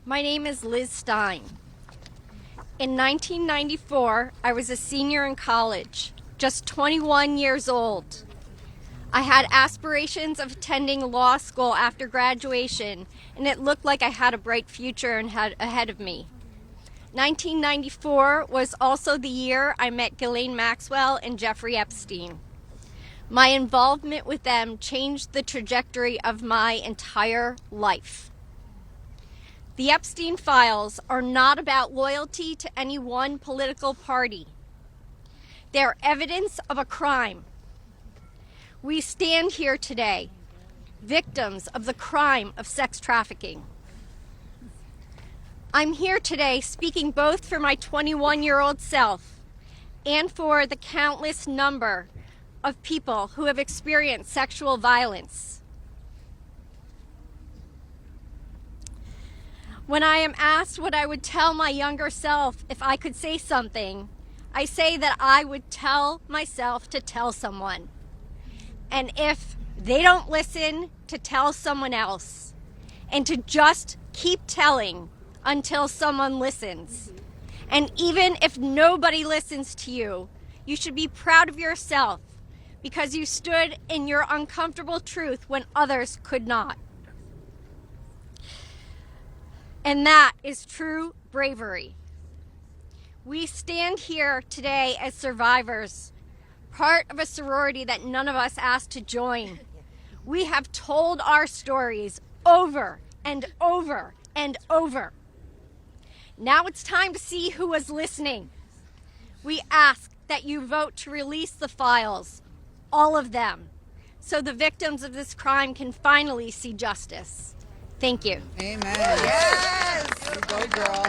My name is Liz Stein. In 1994, I was a senior in college, just 21 years old. I had aspirations of attending law school after graduation, and it looked like I had a bright future ahead of me. 1994 was also the year I met Ghislaine Maxwell and Jeffrey Epstein. My involvement with them changed the trajectory of my entire life. The Epstein files are not about loyalty to any one political party. They are evidence of a crime. We stand here today, victims of the crime of sex trafficking. I'm here today speaking both for my 21-year-old self and for the countless number of people who have experienced sexual violence. When I am asked what I would tell my younger self if I could say something, I say that I would tell myself to tell someone. And if they don't listen, to tell someone else. And to just keep telling until someone listens. And even if nobody listens to you, you should be proud of yourself because you stood in your uncomfortable truth when others could not. And that is true bravery. We stand here today as survivors, part of a sorority that none of us asked to join. We have told our stories over and over and over. Now it's time to see who was listening. We ask that you vote to release the files, all of them, so the victims of this crime can finally see justice. Thank you. Amen. Yes! You go, girl.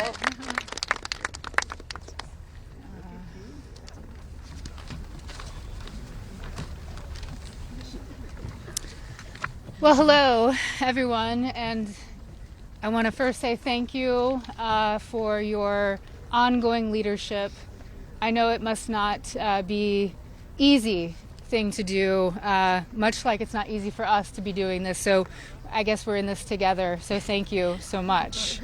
Well, hello, everyone, and I want to first say thank you for your ongoing leadership. I know it must not be easy thing to do, much like it's not easy for us to be doing this, so I guess we're in this together, so thank you so much.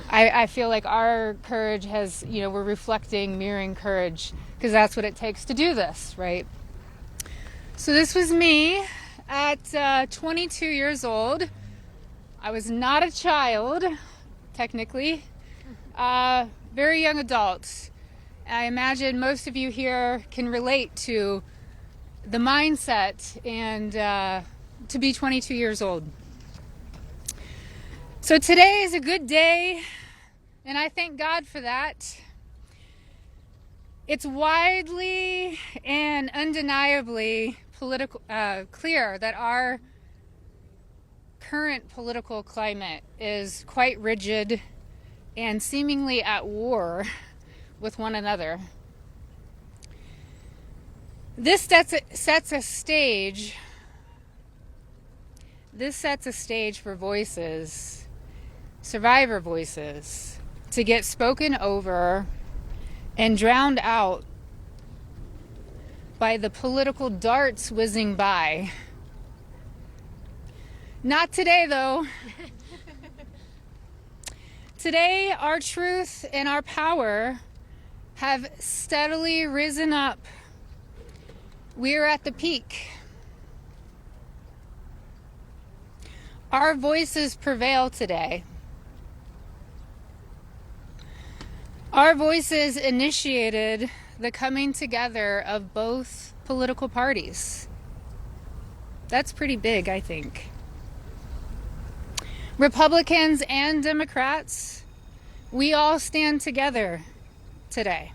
I feel like our courage has, we're reflecting, mirroring courage, because that's what it takes to do this, right? So this was me at 22 years old. I was not a child, technically, very young adult. I imagine most of you here can relate to the mindset and to be 22 years old. So today is a good day, and I thank God for that. It's widely and undeniably clear that our current political climate is quite rigid and seemingly at war with one another. This sets a stage for voices, survivor voices, to get spoken over and drowned out by the political darts whizzing by. Not today, though. Today, our truth and our power have steadily risen up. We are at the peak. Our voices prevail today. Our voices initiated the coming together of both political parties. That's pretty big, I think. Republicans and Democrats, we all stand together today.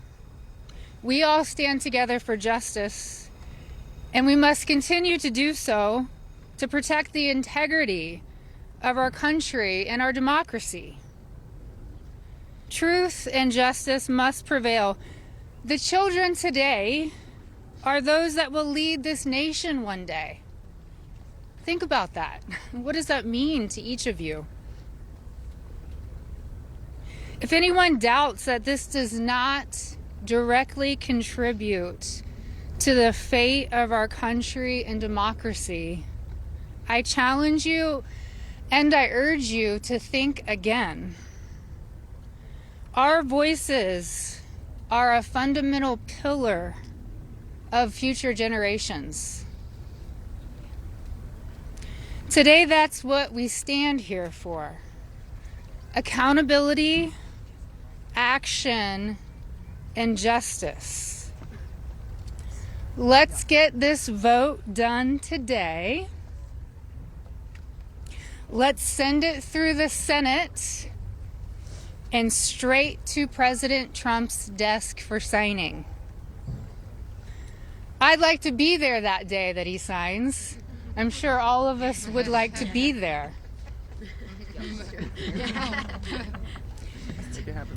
We all stand together for justice, and we must continue to do so to protect the integrity of our country and our democracy. Truth and justice must prevail. The children today are those that will lead this nation one day. Think about that. What does that mean to each of you? If anyone doubts that this does not directly contribute to the fate of our country and democracy, I challenge you and I urge you to think again. Our voices are a fundamental pillar of future generations. Today, that's what we stand here for. Accountability, action, and justice. Let's get this vote done today. Let's send it through the Senate and straight to President Trump's desk for signing. I'd like to be there that day that he signs. I'm sure all of us would like to be there.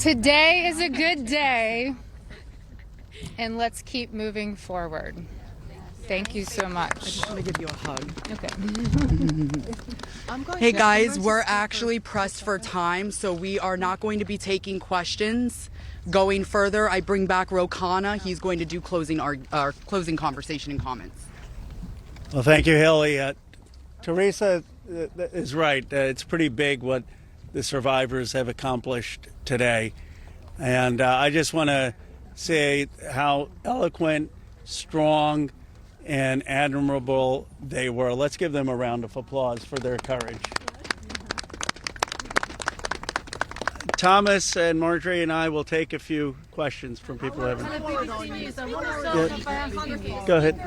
Today is a good day, and let's keep moving forward. Thank you so much. I just want to give you a hug. Okay. Hey guys, we're actually pressed for time, so we are not going to be taking questions. Going further, I bring back Ro Khanna. He's going to do our closing conversation and comments. Well, thank you, Haley. Teresa is right. It's pretty big what the survivors have accomplished today. And I just want to say how eloquent, strong, and admirable they were. Let's give them a round of applause for their courage. Thomas and Marjorie and I will take a few questions from people who haven't. Go ahead.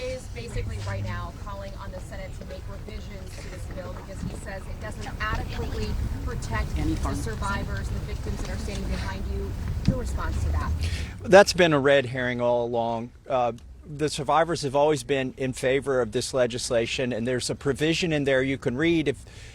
Is basically right now calling on the Senate to make revisions to this bill because he says it doesn't adequately protect the survivors, the victims that are standing behind you. Your response to that? That's been a red herring all along. The survivors have always been in favor of this legislation, and there's a provision in there you can read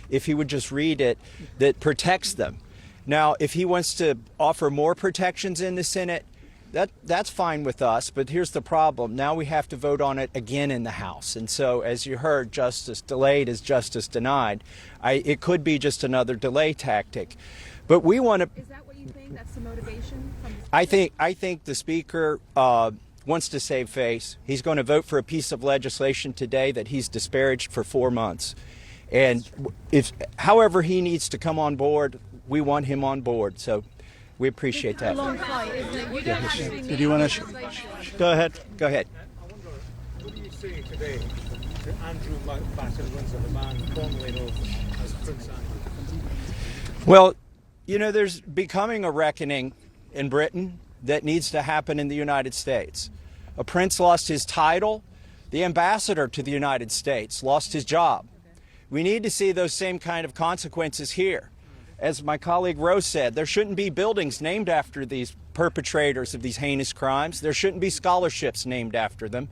if he would just read it that protects them. Now, if he wants to offer more protections in the Senate, that's fine with us, but here's the problem. Now we have to vote on it again in the House. And so, as you heard, justice delayed is justice denied. It could be just another delay tactic. But we want to... Is that what you think? That's the motivation? I think the Speaker wants to save face. He's going to vote for a piece of legislation today that he's disparaged for 4 months. And however he needs to come on board, we want him on board. So we appreciate that. Did you want to? Go ahead. Go ahead. What do you say today to Andrew McFadden, the man formerly known as Prince Andrew? Well, there's becoming a reckoning in Britain that needs to happen in the United States. A prince lost his title The ambassador to the United States lost his job. We need to see those same kind of consequences here. As my colleague Rose said, there shouldn't be buildings named after these perpetrators of these heinous crimes. There shouldn't be scholarships named after them.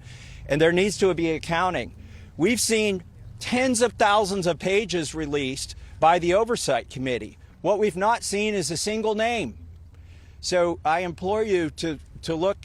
And there needs to be accounting. We've seen tens of thousands of pages released by the Oversight Committee. What we've not seen is a single name. So I implore you to look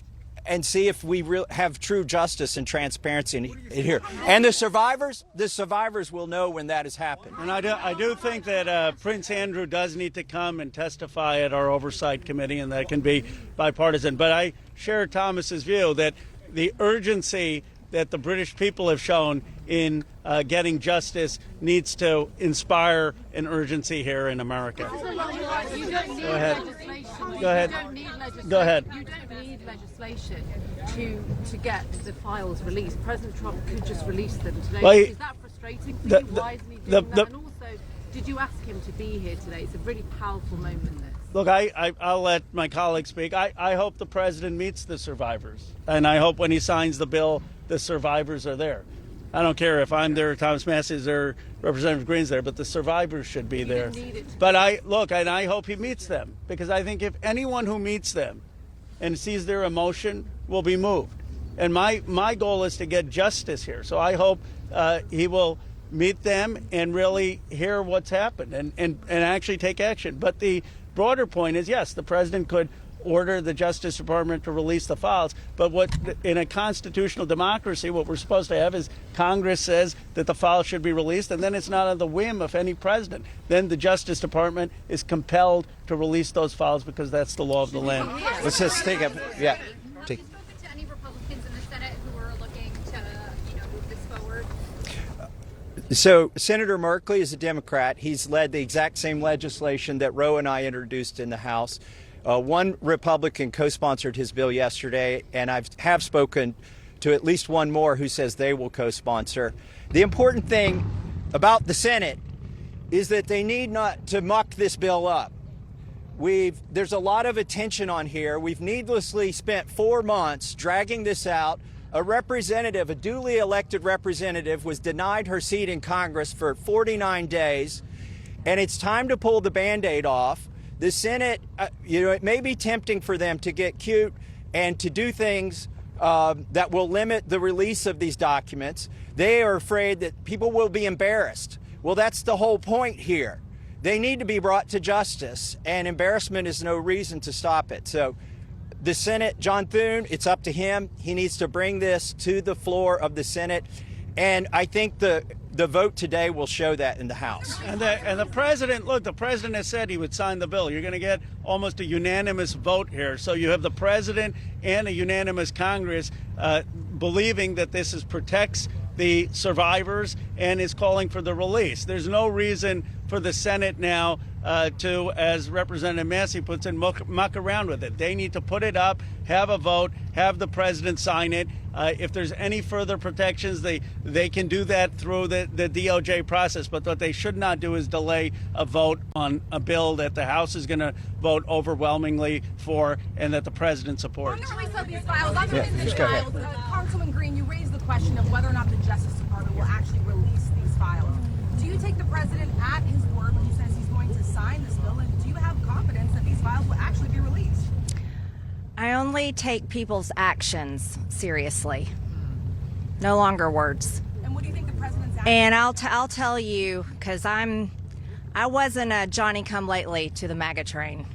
and see if we have true justice and transparency in here. And the survivors will know when that has happened. And I do think that Prince Andrew does need to come and testify at our Oversight Committee, and that can be bipartisan. But I share Thomas's view that the urgency that the British people have shown in getting justice needs to inspire an urgency here in America. Go ahead. Go ahead. Go ahead. You don't need legislation to get the files released. President Trump could just release them today. Well, Is that frustrating for you? Why isn't he doing that? And also, did you ask him to be here today? It's a really powerful moment, this. Look, I'll let my colleague speak. I hope the president meets the survivors. And I hope when he signs the bill, the survivors are there. I don't care if I'm there, Thomas Massie is there, Representative Green's there, but the survivors should be there. But I hope he meets them, because I think if anyone who meets them and sees their emotion will be moved. And my goal is to get justice here. So I hope he will meet them and really hear what's happened and actually take action. But the broader point is, yes, the president could order the Justice Department to release the files, but in a constitutional democracy, what we're supposed to have is Congress says that the files should be released, and then it's not on the whim of any president. Then the Justice Department is compelled to release those files because that's the law of the land. Let's just take a Have you spoken to any Republicans in the Senate who are looking to move this forward? So Senator Merkley is a Democrat. He's led the exact same legislation that Roe and I introduced in the House. One Republican co-sponsored his bill yesterday, and I have spoken to at least one more who says they will co-sponsor. The important thing about the Senate is that they need not to muck this bill up. There's a lot of attention on here. We've needlessly spent 4 months dragging this out. A duly elected representative, was denied her seat in Congress for 49 days, and it's time to pull the Band-Aid off. The Senate, it may be tempting for them to get cute and to do things that will limit the release of these documents. They are afraid that people will be embarrassed. Well, that's the whole point here. They need to be brought to justice, and embarrassment is no reason to stop it. So the Senate, John Thune, it's up to him. He needs to bring this to the floor of the Senate. And I think the vote today will show that in the House. And the president, look, the president has said he would sign the bill. You're going to get almost a unanimous vote here. So you have the president and a unanimous Congress believing that this protects the survivors and is calling for the release. There's no reason for the Senate now to, as Representative Massie puts in, muck around with it. They need to put it up, have a vote, have the president sign it. If there's any further protections, they can do that through the DOJ process. But what they should not do is delay a vote on a bill that the House is going to vote overwhelmingly for and that the president supports. On the release of these files, Congresswoman Green, you raised the question of whether or not the Justice Department will actually release these files. Do you take the president at his word when he says he's going to sign this bill, and do you have confidence that these files will actually be released? I only take people's actions seriously, no longer words. And what do you think the president's actions? And I'll tell you, because I wasn't a Johnny-come-lately to the MAGA train.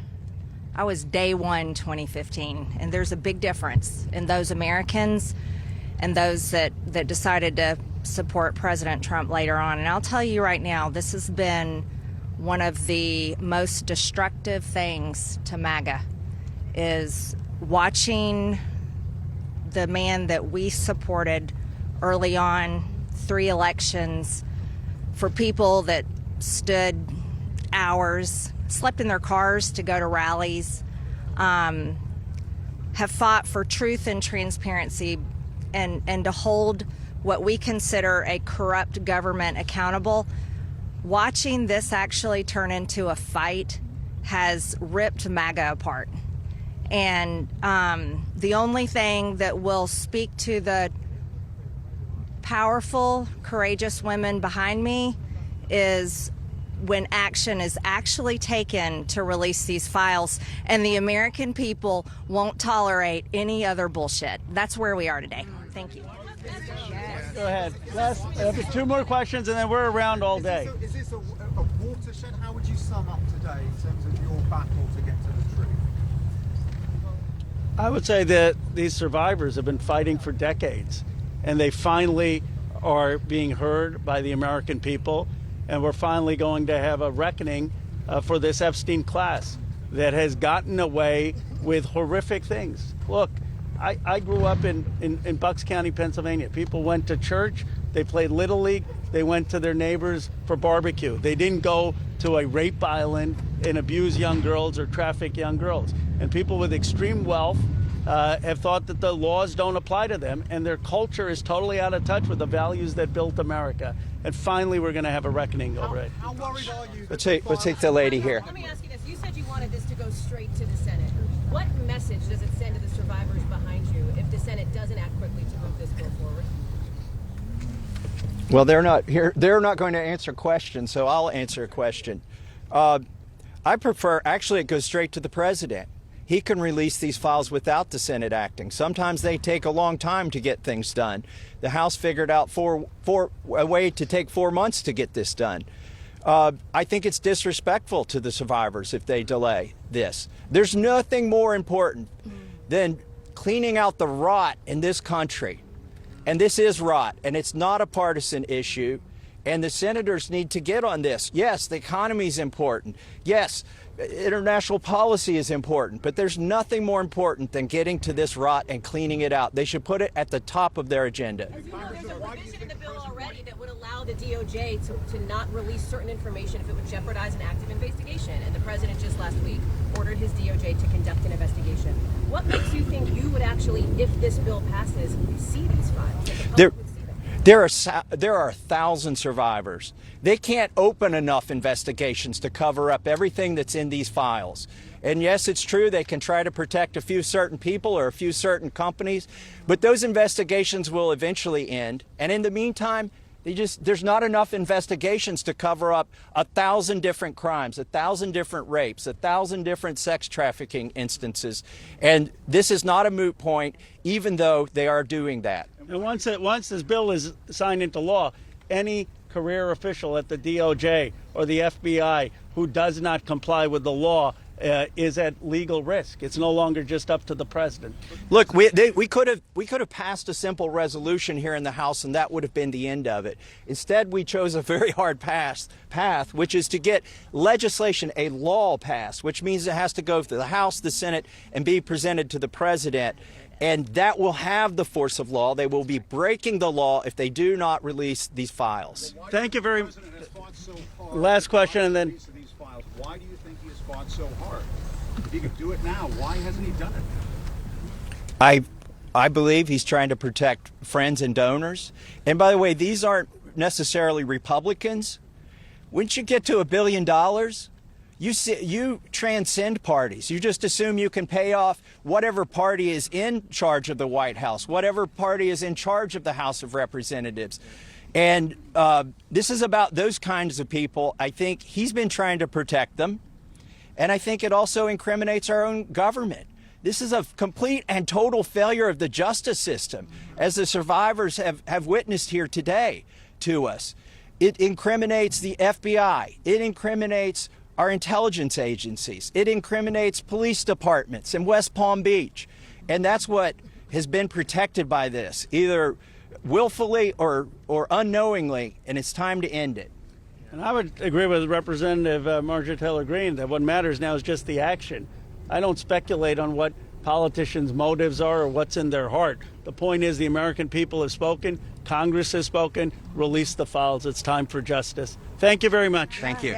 I was day one 2015, and there's a big difference in those Americans and those that decided to support President Trump later on. And I'll tell you right now, this has been one of the most destructive things to MAGA, is watching the man that we supported early on, 3 elections, for people that stood hours, slept in their cars to go to rallies, have fought for truth and transparency and to hold what we consider a corrupt government accountable. Watching this actually turn into a fight has ripped MAGA apart. And the only thing that will speak to the powerful, courageous women behind me is when action is actually taken to release these files, and the American people won't tolerate any other bullshit. That's where we are today. Thank you. Go ahead. Two more questions, and then we're around all day. Is this a watershed? How would you sum up today in terms of your battle to get to the truth? I would say that these survivors have been fighting for decades, and they finally are being heard by the American people, and we're finally going to have a reckoning for this Epstein class that has gotten away with horrific things. Look, I grew up in Bucks County, Pennsylvania. People went to church, they played Little League, they went to their neighbors for barbecue. They didn't go to a rape island and abuse young girls or traffic young girls. And people with extreme wealth have thought that the laws don't apply to them, and their culture is totally out of touch with the values that built America. And finally, we're going to have a reckoning over it. How worried are you? Let's take the lady here. Let me ask you this. You said you wanted this to go straight to the Senate. What message does it send to the survivors behind you if the Senate doesn't act quickly to move this bill forward? Well, they're not here. They're not going to answer questions, so I'll answer a question. I prefer, actually, it goes straight to the president. He can release these files without the Senate acting. Sometimes they take a long time to get things done. The House figured out a way to take 4 months to get this done. I think it's disrespectful to the survivors if they delay this. There's nothing more important than cleaning out the rot in this country. And this is rot, and it's not a partisan issue. And the senators need to get on this. Yes, the economy is important. Yes, international policy is important. But there's nothing more important than getting to this rot and cleaning it out. They should put it at the top of their agenda. As you know, there's a provision in the bill already that would allow the DOJ to not release certain information if it would jeopardize an active investigation. And the president just last week ordered his DOJ to conduct an investigation. What makes you think you would actually, if this bill passes, see these files? There are 1,000 survivors. They can't open enough investigations to cover up everything that's in these files. And yes, it's true they can try to protect a few certain people or a few certain companies, but those investigations will eventually end. And in the meantime, there's not enough investigations to cover up 1,000 different crimes, 1,000 different rapes, 1,000 different sex trafficking instances. And this is not a moot point, even though they are doing that. And once this bill is signed into law, any career official at the DOJ or the FBI who does not comply with the law is at legal risk. It's no longer just up to the president. Look, we could have passed a simple resolution here in the House, and that would have been the end of it. Instead, we chose a very hard path, which is to get legislation, a law passed, which means it has to go through the House, the Senate, and be presented to the president. And that will have the force of law. They will be breaking the law if they do not release these files. Thank you very much. Last question, and then. Why do you think he has fought so hard? If he could do it now, why hasn't he done it? I believe he's trying to protect friends and donors. And by the way, these aren't necessarily Republicans. Once you get to $1 billion, you transcend parties. You just assume you can pay off whatever party is in charge of the White House, whatever party is in charge of the House of Representatives. And this is about those kinds of people. I think he's been trying to protect them. And I think it also incriminates our own government. This is a complete and total failure of the justice system, as the survivors have witnessed here today to us. It incriminates the FBI. It incriminates our intelligence agencies. It incriminates police departments in West Palm Beach. And that's what has been protected by this, either willfully or unknowingly, and it's time to end it. And I would agree with Representative Marjorie Taylor Greene that what matters now is just the action. I don't speculate on what politicians' motives are or what's in their heart. The point is the American people have spoken, Congress has spoken, release the files. It's time for justice. Thank you very much. Thank you.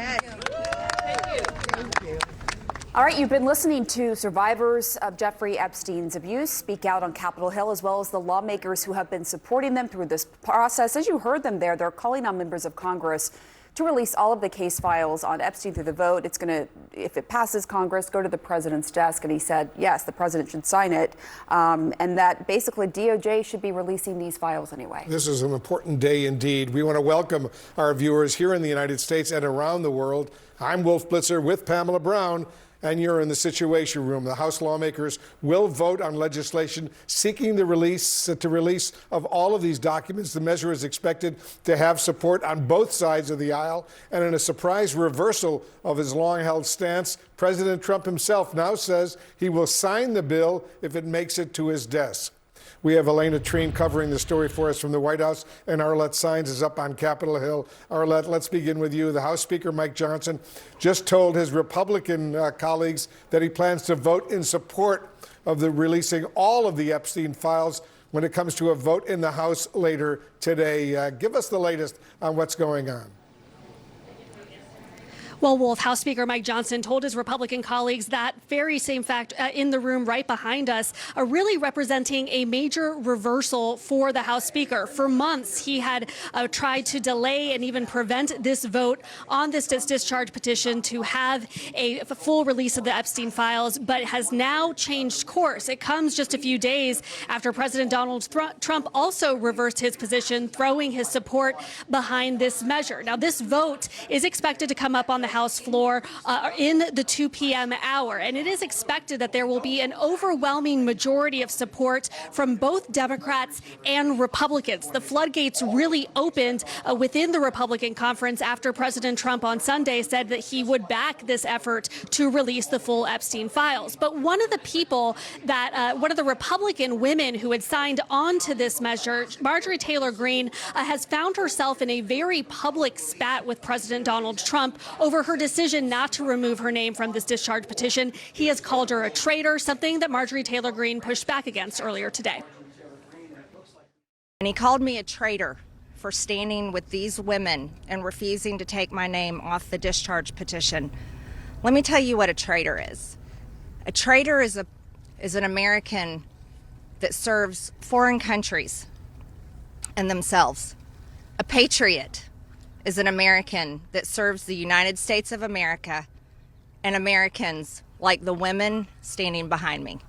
All right, you've been listening to survivors of Jeffrey Epstein's abuse speak out on Capitol Hill, as well as the lawmakers who have been supporting them through this process. As you heard them there, they're calling on members of Congress to release all of the case files on Epstein through the vote. It's going to, if it passes Congress, go to the president's desk. And he said, yes, the president should sign it, and that basically DOJ should be releasing these files anyway. This is an important day indeed. We want to welcome our viewers here in the United States and around the world. I'm Wolf Blitzer with Pamela Brown, and you're in the Situation Room. The House lawmakers will vote on legislation seeking the release of all of these documents. The measure is expected to have support on both sides of the aisle, and in a surprise reversal of his long-held stance, President Trump himself now says he will sign the bill if it makes it to his desk. We have Elena Treen covering the story for us from the White House, and Arlette Saenz is up on Capitol Hill. Arlette, let's begin with you. The House Speaker, Mike Johnson, just told his Republican colleagues that he plans to vote in support of the releasing all of the Epstein files when it comes to a vote in the House later today. Give us the latest on what's going on. Well, Wolf, House Speaker Mike Johnson told his Republican colleagues that very same fact in the room right behind us, really representing a major reversal for the House Speaker. For months, he had tried to delay and even prevent this vote on this discharge petition to have a full release of the Epstein files, but has now changed course. It comes just a few days after President Donald Trump also reversed his position, throwing his support behind this measure. Now, this vote is expected to come up on the House floor in the 2 p.m. hour, and it is expected that there will be an overwhelming majority of support from both Democrats and Republicans. The floodgates really opened within the Republican conference after President Trump on Sunday said that he would back this effort to release the full Epstein files. But one of the people that, one of the Republican women who had signed on to this measure, Marjorie Taylor Greene, has found herself in a very public spat with President Donald Trump over her decision not to remove her name from this discharge petition. He has called her a traitor, something that Marjorie Taylor Greene pushed back against earlier today. And he called me a traitor for standing with these women and refusing to take my name off the discharge petition. Let me tell you what a traitor is. A traitor is an American that serves foreign countries and themselves. A patriot is an American that serves the United States of America and Americans like the women standing behind me.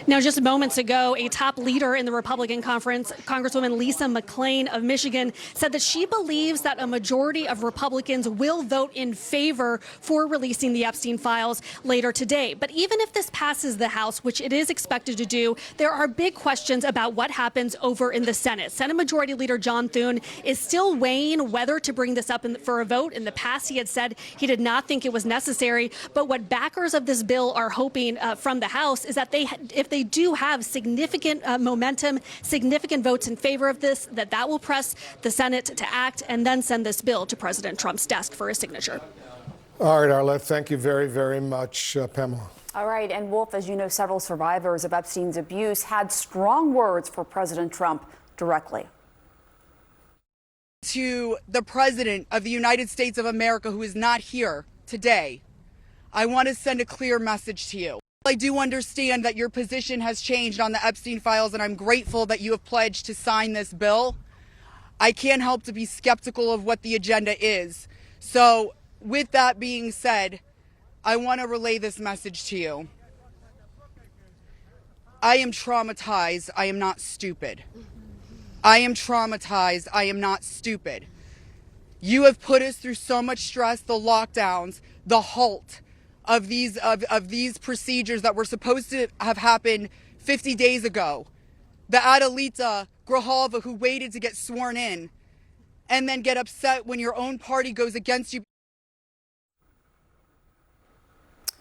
Now, just moments ago, a top leader in the Republican conference, Congresswoman Lisa McClain of Michigan, said that she believes that a majority of Republicans will vote in favor for releasing the Epstein files later today. But even if this passes the House, which it is expected to do, there are big questions about what happens over in the Senate. Senate Majority Leader John Thune is still weighing whether to bring this up for a vote. In the past, he had said he did not think it was necessary. But what backers of this bill are hoping from the House is that if they do have significant momentum, significant votes in favor of this, that will press the Senate to act and then send this bill to President Trump's desk for his signature. All right, Arlette, thank you very, very much, Pamela. All right, and Wolf, as you know, several survivors of Epstein's abuse had strong words for President Trump directly. To the President of the United States of America, who is not here today, I want to send a clear message to you. I do understand that your position has changed on the Epstein files, and I'm grateful that you have pledged to sign this bill. I can't help to be skeptical of what the agenda is. So with that being said, I want to relay this message to you. I am traumatized. I am not stupid. I am traumatized. I am not stupid. You have put us through so much stress, the lockdowns, the halt of these procedures that were supposed to have happened 50 days ago. The Adelita Grijalva who waited to get sworn in and then get upset when your own party goes against you.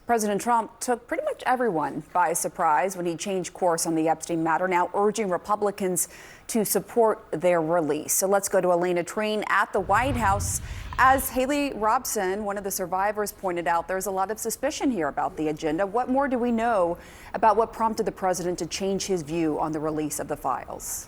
President Trump took pretty much everyone by surprise when he changed course on the Epstein matter, now urging Republicans to support their release. So let's go to Elena Treen at the White House. As Haley Robson, one of the survivors, pointed out, there's a lot of suspicion here about the agenda. What more do we know about what prompted the president to change his view on the release of the files?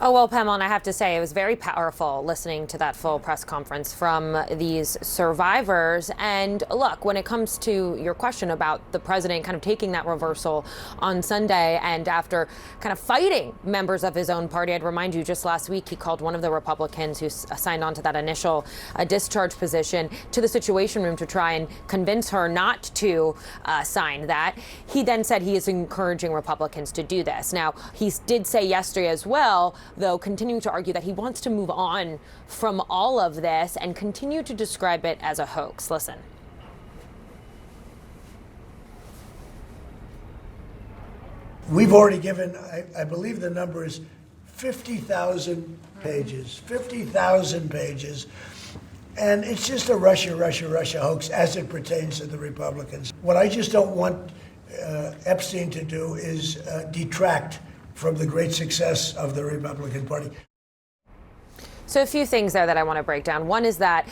Oh, well, Pamela, and I have to say it was very powerful listening to that full press conference from these survivors. And look, when it comes to your question about the president kind of taking that reversal on Sunday and after kind of fighting members of his own party, I'd remind you just last week he called one of the Republicans who signed on to that initial discharge position to the Situation Room to try and convince her not to sign that. He then said he is encouraging Republicans to do this. Now, he did say yesterday as well, though, continuing to argue that he wants to move on from all of this and continue to describe it as a hoax. Listen. We've already given, I believe the number is 50,000 pages, 50,000 pages. And it's just a Russia hoax as it pertains to the Republicans. What I just don't want Epstein to do is detract from the great success of the Republican Party. So a few things there that I want to break down. One is that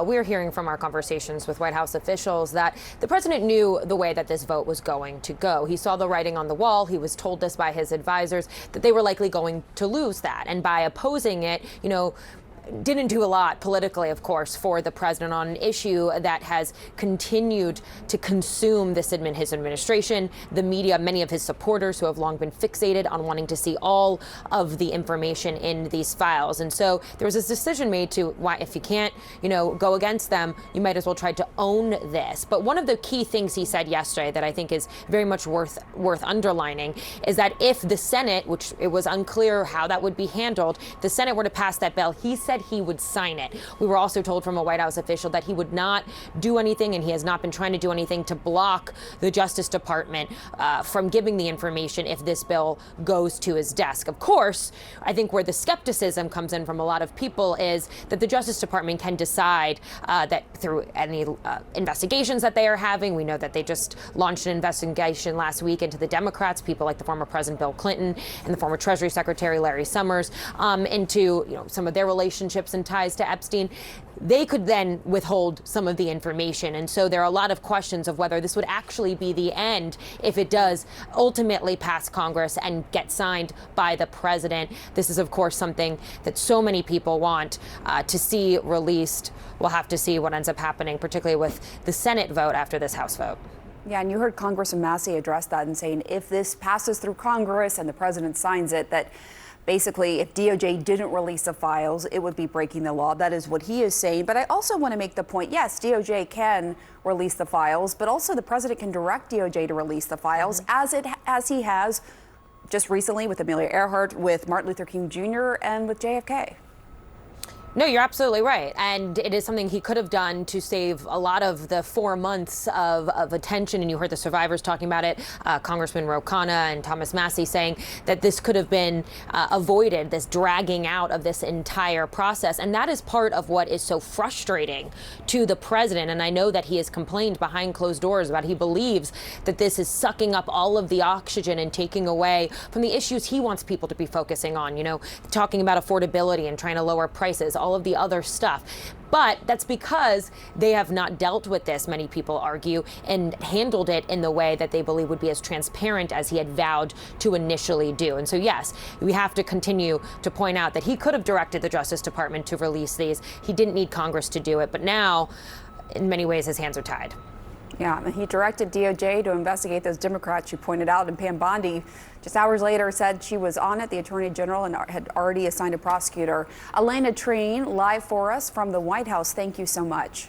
we're hearing from our conversations with White House officials that the president knew the way that this vote was going to go. He saw the writing on the wall. He was told this by his advisors that they were likely going to lose that. And by opposing it, didn't do a lot politically, of course, for the president on an issue that has continued to consume his administration, the media, many of his supporters who have long been fixated on wanting to see all of the information in these files. And so there was this decision made to, why, if you can't, go against them, you might as well try to own this. But one of the key things he said yesterday that I think is very much worth underlining is that if the Senate, which it was unclear how that would be handled, the Senate were to pass that bill, he said he would sign it. We were also told from a White House official that he would not do anything, and he has not been trying to do anything to block the Justice Department from giving the information if this bill goes to his desk. Of course, I think where the skepticism comes in from a lot of people is that the Justice Department can decide that through any investigations that they are having. We know that they just launched an investigation last week into the Democrats, people like the former President Bill Clinton and the former Treasury Secretary Larry Summers, into some of their relationships and ties to Epstein. They could then withhold some of the information. And so there are a lot of questions of whether this would actually be the end if it does ultimately pass Congress and get signed by the president. This is, of course, something that so many people want to see released. We'll have to see what ends up happening, particularly with the Senate vote after this House vote. Yeah, and you heard Congressman Massey address that and saying if this passes through Congress and the president signs it, that basically, if DOJ didn't release the files, it would be breaking the law. That is what he is saying. But I also want to make the point, yes, DOJ can release the files, but also the president can direct DOJ to release the files, as he has just recently with Amelia Earhart, with Martin Luther King Jr., and with JFK. No, you're absolutely right. And it is something he could have done to save a lot of the 4 months of attention. And you heard the survivors talking about it, Congressman Ro Khanna and Thomas Massey saying that this could have been avoided, this dragging out of this entire process. And that is part of what is so frustrating to the president. And I know that he has complained behind closed doors about he believes that this is sucking up all of the oxygen and taking away from the issues he wants people to be focusing on, talking about affordability and trying to lower prices, all of the other stuff. But that's because they have not dealt with this, many people argue, and handled it in the way that they believe would be as transparent as he had vowed to initially do. And so, yes, we have to continue to point out that he could have directed the Justice Department to release these. He didn't need Congress to do it. But now, in many ways, his hands are tied. Yeah, and he directed DOJ to investigate those Democrats you pointed out, and Pam Bondi just hours later said she was on it, the Attorney General, and had already assigned a prosecutor. Elena Treen, live for us from the White House. Thank you so much.